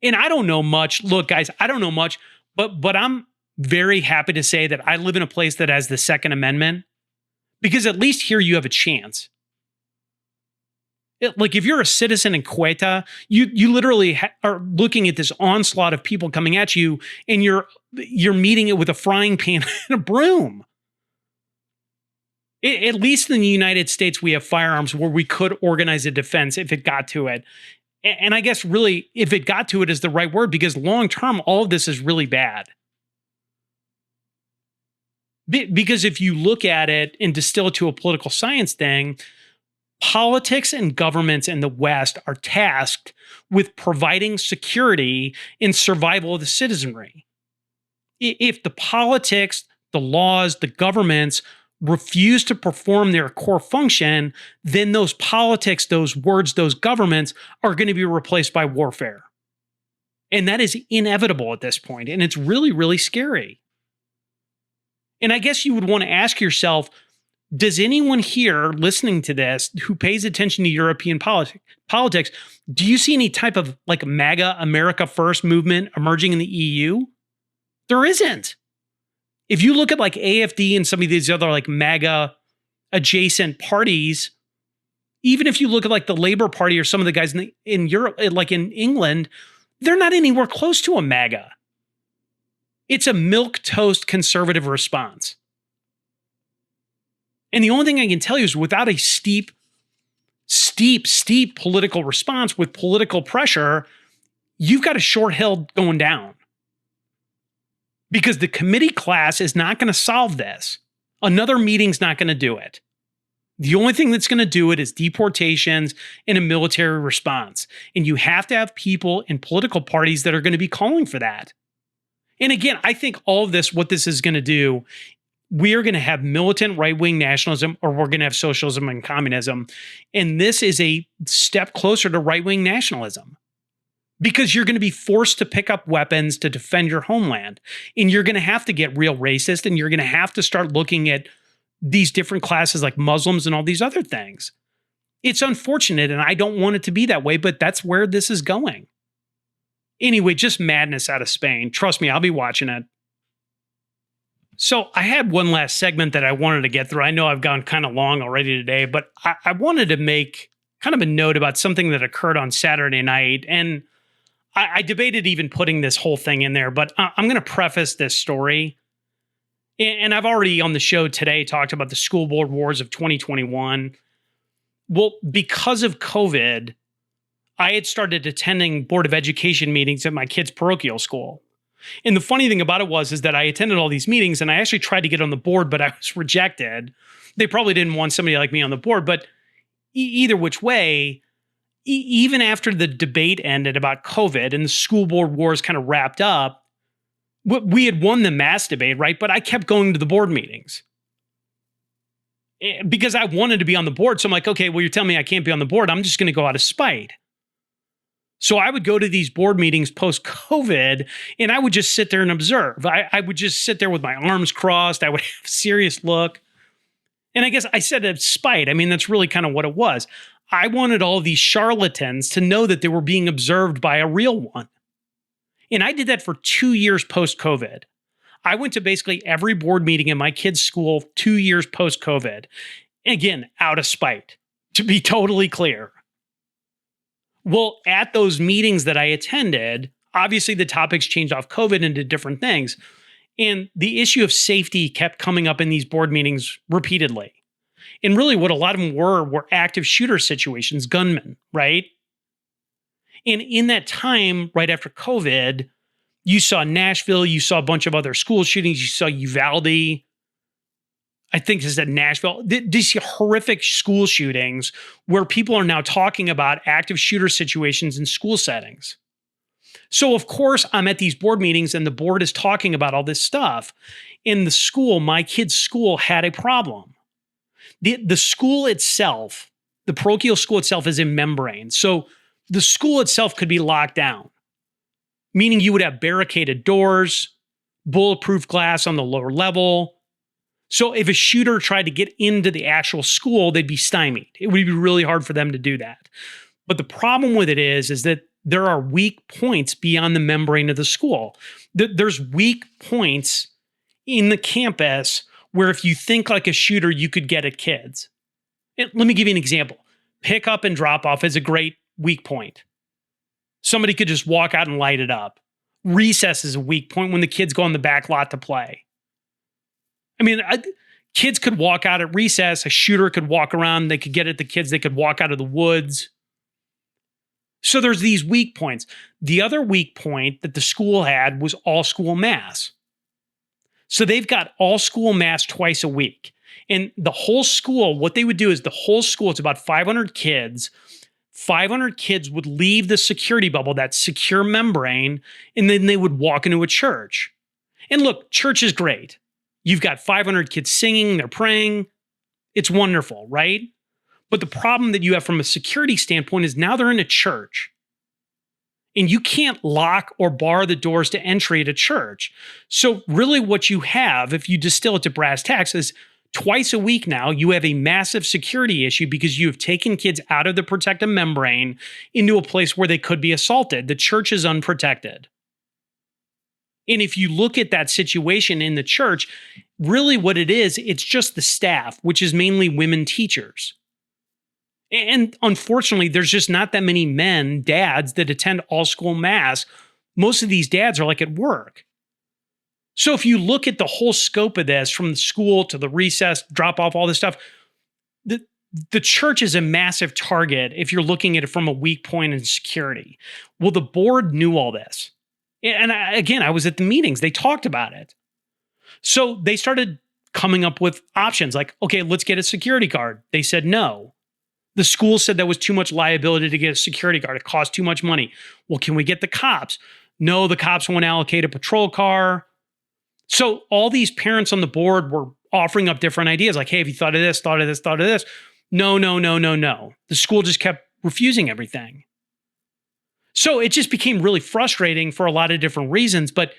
And I don't know much. Look, guys, I don't know much, but I'm very happy to say that I live in a place that has the Second Amendment, because at least here you have a chance. Like if you're a citizen in Quetta, you literally are looking at this onslaught of people coming at you, and you're meeting it with a frying pan and a broom. At least in the United States, we have firearms where we could organize a defense if it got to it. And I guess really, if it got to it is the right word, because long term, all of this is really bad. Because if you look at it and distill it to a political science thing, politics and governments in the West are tasked with providing security and survival of the citizenry. If the politics, the laws, the governments refuse to perform their core function, then those politics, those words, those governments are going to be replaced by warfare. And that is inevitable at this point. And it's really, really scary. And I guess you would want to ask yourself, does anyone here listening to this who pays attention to European politics, do you see any type of like MAGA, America First movement emerging in the EU? There isn't. If you look at like AfD and some of these other like MAGA adjacent parties, even if you look at like the Labour Party or some of the guys in Europe, like in England, they're not anywhere close to a MAGA. It's a milquetoast conservative response. And the only thing I can tell you is without a steep political response with political pressure, you've got a short hill going down. Because the committee class is not going to solve this. Another meeting's not going to do it. The only thing that's going to do it is deportations and a military response. And you have to have people in political parties that are going to be calling for that. And again, I think all of this, what this is going to do, we are going to have militant right-wing nationalism, or we're going to have socialism and communism. And this is a step closer to right-wing nationalism. Because you're going to be forced to pick up weapons to defend your homeland. And you're going to have to get real racist, and you're going to have to start looking at these different classes like Muslims and all these other things. It's unfortunate, and I don't want it to be that way, but that's where this is going. Anyway, just madness out of Spain. Trust me, I'll be watching it. So I had one last segment that I wanted to get through. I know I've gone kind of long already today, but I wanted to make kind of a note about something that occurred on Saturday night. And I debated even putting this whole thing in there, but I'm going to preface this story. And I've already on the show today talked about the school board wars of 2021. Well, because of COVID, I had started attending Board of Education meetings at my kid's parochial school. And the funny thing about it is that I attended all these meetings, and I actually tried to get on the board, but I was rejected. They probably didn't want somebody like me on the board, but either which way, even after the debate ended about COVID and the school board wars kind of wrapped up, we had won the mass debate, right? But I kept going to the board meetings because I wanted to be on the board. So I'm like, okay, well, you're telling me I can't be on the board. I'm just going to go out of spite. So I would go to these board meetings post-COVID, and I would just sit there and observe. I would just sit there with my arms crossed. I would have a serious look. And I guess I said it spite. I mean, that's really kind of what it was. I wanted all these charlatans to know that they were being observed by a real one. And I did that for 2 years post-COVID. I went to basically every board meeting in my kid's school 2 years post-COVID. Again, out of spite, to be totally clear. Well, at those meetings that I attended, obviously the topics changed off COVID into different things. And the issue of safety kept coming up in these board meetings repeatedly. And really what a lot of them were active shooter situations, gunmen, right? And in that time, right after COVID, you saw Nashville, you saw a bunch of other school shootings, you saw Uvalde, I think is at Nashville, these horrific school shootings where people are now talking about active shooter situations in school settings. So of course I'm at these board meetings and the board is talking about all this stuff. In the school, my kid's school had a problem. The school itself, the parochial school itself is in membrane. So the school itself could be locked down, meaning you would have barricaded doors, bulletproof glass on the lower level. So if a shooter tried to get into the actual school, they'd be stymied. It would be really hard for them to do that. But the problem with it is that there are weak points beyond the membrane of the school. There's weak points in the campus where if you think like a shooter, you could get at kids. Let me give you an example. Pick up and drop off is a great weak point. Somebody could just walk out and light it up. Recess is a weak point when the kids go on the back lot to play. I mean, kids could walk out at recess. A shooter could walk around. They could get at the kids. They could walk out of the woods. So there's these weak points. The other weak point that the school had was all school mass. So they've got all school mass twice a week. And the whole school, what they would do is the whole school, it's about 500 kids. 500 kids would leave the security bubble, that secure membrane, and then they would walk into a church. And look, church is great. You've got 500 kids singing, they're praying. It's wonderful, right? But the problem that you have from a security standpoint is now they're in a church. And you can't lock or bar the doors to entry at a church. So really what you have, if you distill it to brass tacks, is twice a week now, you have a massive security issue because you have taken kids out of the protective membrane into a place where they could be assaulted. The church is unprotected. And if you look at that situation in the church, really what it is, it's just the staff, which is mainly women teachers. And unfortunately, there's just not that many men, dads, that attend all school mass. Most of these dads are like at work. So if you look at the whole scope of this, from the school to the recess, drop off, all this stuff, the church is a massive target if you're looking at it from a weak point in security. Well, the board knew all this. And I was at the meetings. They talked about it. So they started coming up with options like, okay, let's get a security guard. They said no. The school said that was too much liability to get a security guard. It cost too much money. Well, can we get the cops? No, the cops won't allocate a patrol car. So all these parents on the board were offering up different ideas like, hey, have you thought of this, thought of this, thought of this? No. The school just kept refusing everything. So it just became really frustrating for a lot of different reasons. But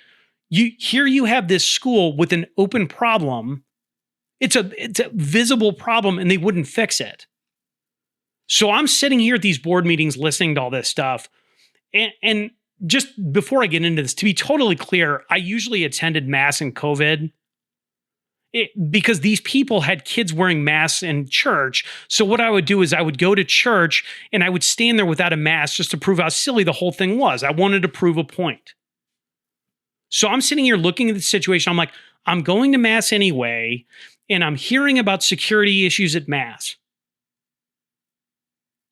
here you have this school with an open problem. It's a visible problem and they wouldn't fix it. So I'm sitting here at these board meetings listening to all this stuff. And just before I get into this, to be totally clear, I usually attended mass in COVID because these people had kids wearing masks in church. So what I would do is I would go to church and I would stand there without a mask just to prove how silly the whole thing was. I wanted to prove a point. So I'm sitting here looking at the situation. I'm like, I'm going to mass anyway, and I'm hearing about security issues at mass.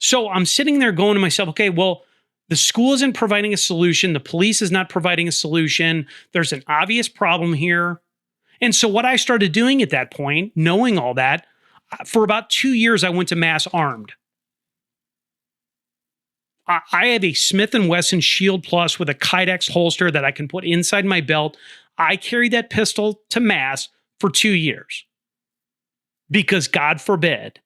So I'm sitting there going to myself, okay, well, the school isn't providing a solution. The police is not providing a solution. There's an obvious problem here. And so what I started doing at that point, knowing all that, for about 2 years, I went to mass armed. I have a Smith & Wesson Shield Plus with a Kydex holster that I can put inside my belt. I carried that pistol to mass for 2 years because God forbid.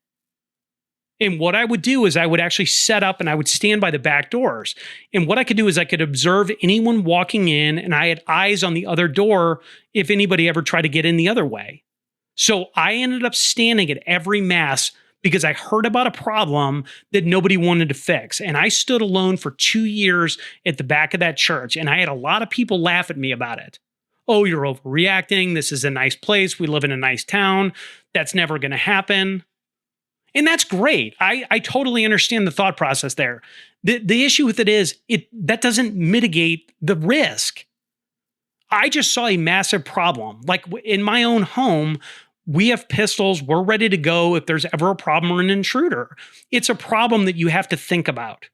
And what I would do is I would actually set up and I would stand by the back doors. And what I could do is I could observe anyone walking in, and I had eyes on the other door if anybody ever tried to get in the other way. So I ended up standing at every mass because I heard about a problem that nobody wanted to fix. And I stood alone for 2 years at the back of that church. And I had a lot of people laugh at me about it. Oh, you're overreacting. This is a nice place. We live in a nice town. That's never going to happen. And that's great. I totally understand the thought process there. The issue with it is that doesn't mitigate the risk. I just saw a massive problem. Like in my own home, we have pistols. We're ready to go if there's ever a problem or an intruder. It's a problem that you have to think about.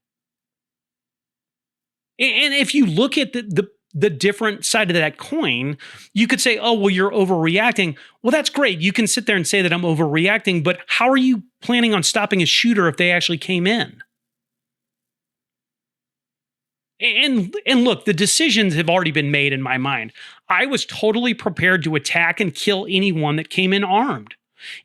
And if you look at the different side of that coin, you could say, oh, well, you're overreacting. Well, that's great. You can sit there and say that I'm overreacting, but how are you planning on stopping a shooter if they actually came in? And look, the decisions have already been made in my mind. I was totally prepared to attack and kill anyone that came in armed.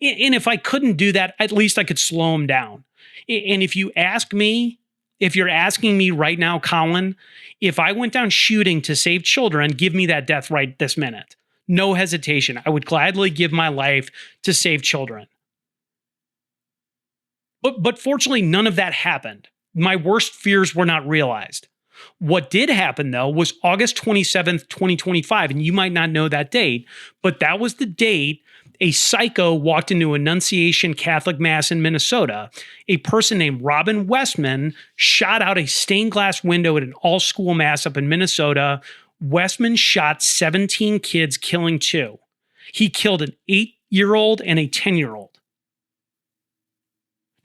And if I couldn't do that, at least I could slow them down. And if you ask me, if you're asking me right now, Colin, if I went down shooting to save children, give me that death right this minute. No hesitation. I would gladly give my life to save children. But fortunately, none of that happened. My worst fears were not realized. What did happen, though, was August 27th, 2025, and you might not know that date, but that was the date a psycho walked into Annunciation Catholic Mass in Minnesota. A person named Robin Westman shot out a stained glass window at an all-school mass up in Minnesota. Westman shot 17 kids, killing 2. He killed an 8-year-old and a 10-year-old.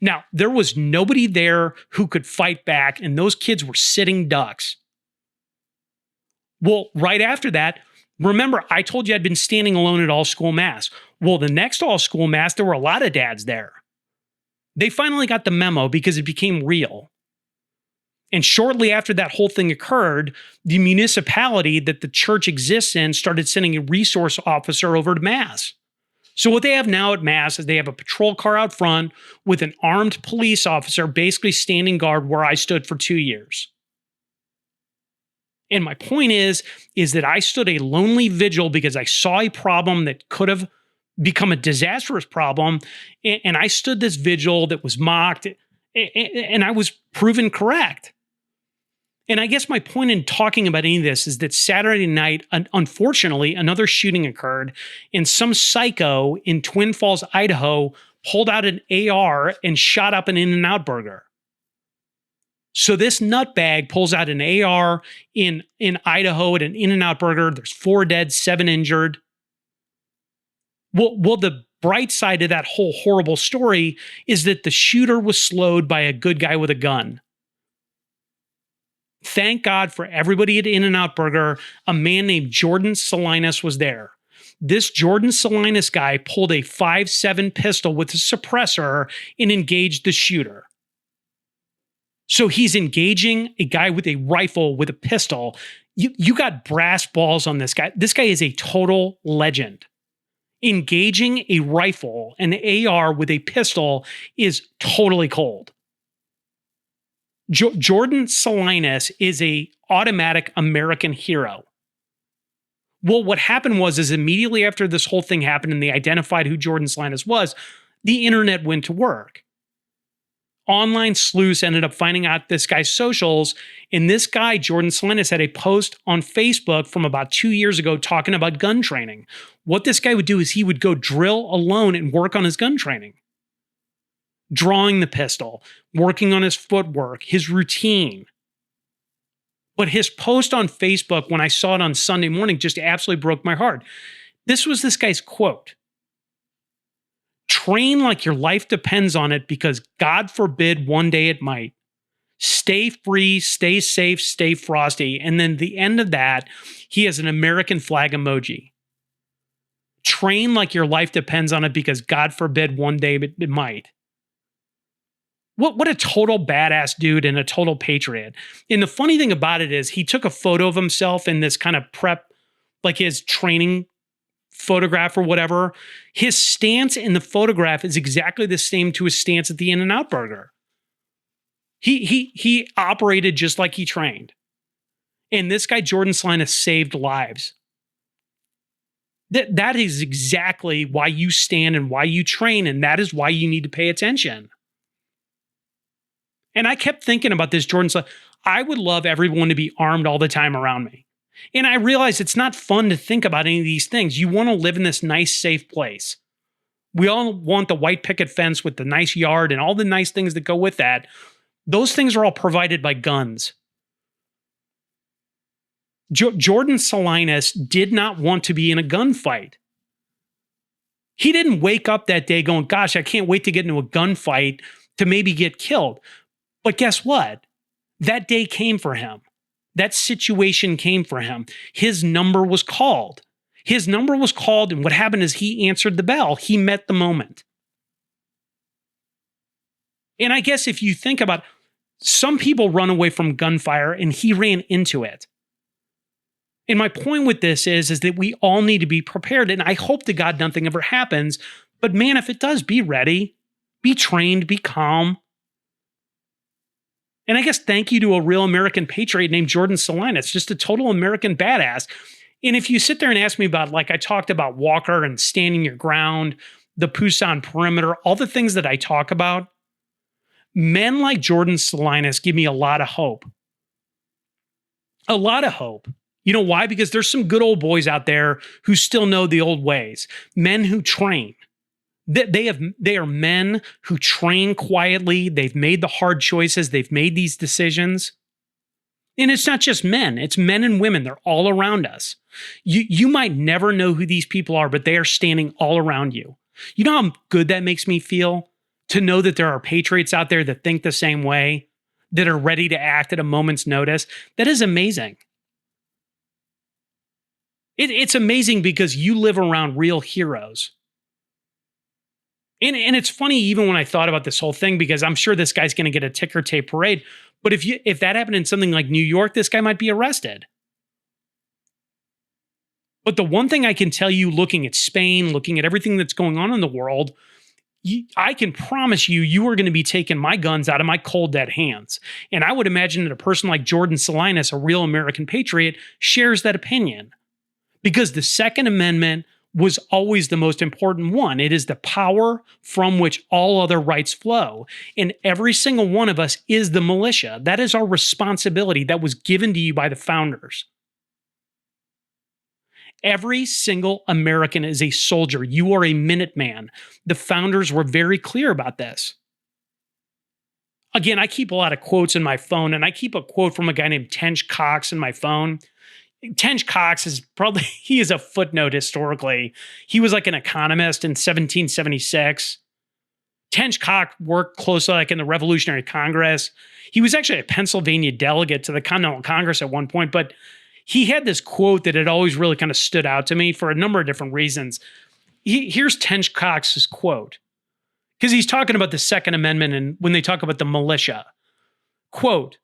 Now, there was nobody there who could fight back, and those kids were sitting ducks. Well, right after that, remember, I told you I'd been standing alone at all school mass. Well, the next all school mass, there were a lot of dads there. They finally got the memo because it became real. And shortly after that whole thing occurred, the municipality that the church exists in started sending a resource officer over to mass. So what they have now at mass is they have a patrol car out front with an armed police officer basically standing guard where I stood for 2 years. And my point is that I stood a lonely vigil because I saw a problem that could have become a disastrous problem. And I stood this vigil that was mocked, and I was proven correct. And I guess my point in talking about any of this is that Saturday night, unfortunately, another shooting occurred, and some psycho in Twin Falls, Idaho, pulled out an AR and shot up an In-N-Out burger. So this nutbag pulls out an AR in Idaho at an In-N-Out burger. There's 4 dead, 7 injured. Well, the bright side of that whole horrible story is that the shooter was slowed by a good guy with a gun. Thank God for everybody at In-N-Out Burger, a man named Jordan Salinas was there. This Jordan Salinas guy pulled a 5.7 pistol with a suppressor and engaged the shooter. So he's engaging a guy with a rifle with a pistol. You got brass balls on this guy. This guy is a total legend. Engaging a rifle, an AR with a pistol is totally cold. Jordan Salinas is a automatic American hero. Well, what happened is immediately after this whole thing happened and they identified who Jordan Salinas was, the internet went to work. Online sleuths ended up finding out this guy's socials, and this guy, Jordan Salinas, had a post on Facebook from about 2 years ago talking about gun training. What this guy would do is he would go drill alone and work on his gun training. Drawing the pistol, working on his footwork, his routine. But his post on Facebook, when I saw it on Sunday morning, just absolutely broke my heart. This was this guy's quote. Train like your life depends on it because God forbid one day it might. Stay free, stay safe, stay frosty. And then the end of that, he has an American flag emoji. Train like your life depends on it because God forbid one day it might. What a total badass dude and a total patriot. And the funny thing about it is he took a photo of himself in this kind of prep, like his training photograph or whatever. His stance in the photograph is exactly the same to his stance at the In-N-Out Burger. He operated just like he trained. And this guy, Jordan Salinas, saved lives. That is exactly why you stand and why you train, and that is why you need to pay attention. And I kept thinking about this, Jordan. So I would love everyone to be armed all the time around me. And I realize it's not fun to think about any of these things. You want to live in this nice, safe place. We all want the white picket fence with the nice yard and all the nice things that go with that. Those things are all provided by guns. Jordan Salinas did not want to be in a gunfight. He didn't wake up that day going, gosh, I can't wait to get into a gunfight to maybe get killed. But guess what? That day came for him. That situation came for him. His number was called. His number was called, and what happened is he answered the bell. He met the moment. And I guess if you think about it, some people run away from gunfire, and he ran into it. And my point with this is that we all need to be prepared. And I hope to God nothing ever happens. But man, if it does, be ready, be trained, be calm. And I guess thank you to a real American patriot named Jordan Salinas, just a total American badass. And if you sit there and ask me about, like I talked about Walker and standing your ground, the Pusan Perimeter, all the things that I talk about, men like Jordan Salinas give me a lot of hope. A lot of hope. You know why? Because there's some good old boys out there who still know the old ways. Men who train. They are men who train quietly. They've made the hard choices. They've made these decisions. And it's not just men. It's men and women. They're all around us. You might never know who these people are, but they are standing all around you. You know how good that makes me feel? To know that there are patriots out there that think the same way, that are ready to act at a moment's notice. That is amazing. It's amazing because you live around real heroes. And it's funny, even when I thought about this whole thing, because I'm sure this guy's going to get a ticker tape parade. But if that happened in something like New York, this guy might be arrested. But the one thing I can tell you, looking at Spain, looking at everything that's going on in the world, I can promise you are going to be taking my guns out of my cold, dead hands. And I would imagine that a person like Jordan Salinas, a real American patriot, shares that opinion. Because the Second Amendment was always the most important one. It is the power from which all other rights flow. And every single one of us is the militia. That is our responsibility that was given to you by the founders. Every single American is a soldier. You are a Minuteman. The founders were very clear about this. Again, I keep a lot of quotes in my phone, and I keep a quote from a guy named Tench Cox in my phone. Tench Cox he is a footnote historically. He was like an economist in 1776. Tench Cox worked closely like in the Revolutionary Congress. He was actually a Pennsylvania delegate to the Continental Congress at one point, but he had this quote that had always really kind of stood out to me for a number of different reasons. Here's Tench Cox's quote, because he's talking about the Second Amendment and when they talk about the militia. Quote,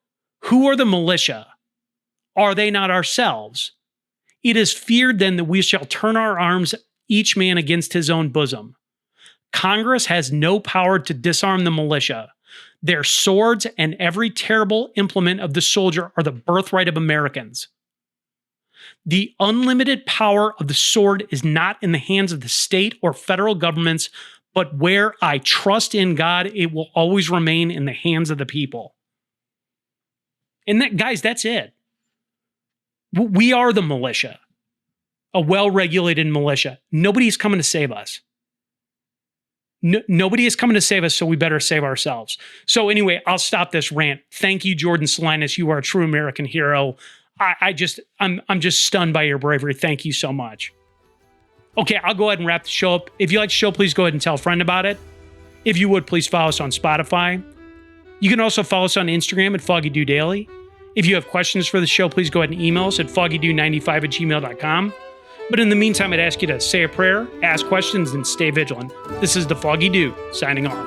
"Who are the militia? Are they not ourselves? It is feared then that we shall turn our arms each man against his own bosom. Congress has no power to disarm the militia. Their swords and every terrible implement of the soldier are the birthright of Americans. The unlimited power of the sword is not in the hands of the state or federal governments, but where I trust in God, it will always remain in the hands of the people." And guys, that's it. We are the militia, a well-regulated militia. Nobody's coming to save us. Nobody is coming to save us, so we better save ourselves. So anyway, I'll stop this rant. Thank you, Jordan Salinas. You are a true American hero. I'm just stunned by your bravery. Thank you so much. Okay, I'll go ahead and wrap the show up. If you like the show, please go ahead and tell a friend about it. If you would, please follow us on Spotify. You can also follow us on Instagram at Foggy Dew Daily. If you have questions for the show, please go ahead and email us at foggydew95@gmail.com. But in the meantime, I'd ask you to say a prayer, ask questions, and stay vigilant. This is the Foggy Dew, signing off.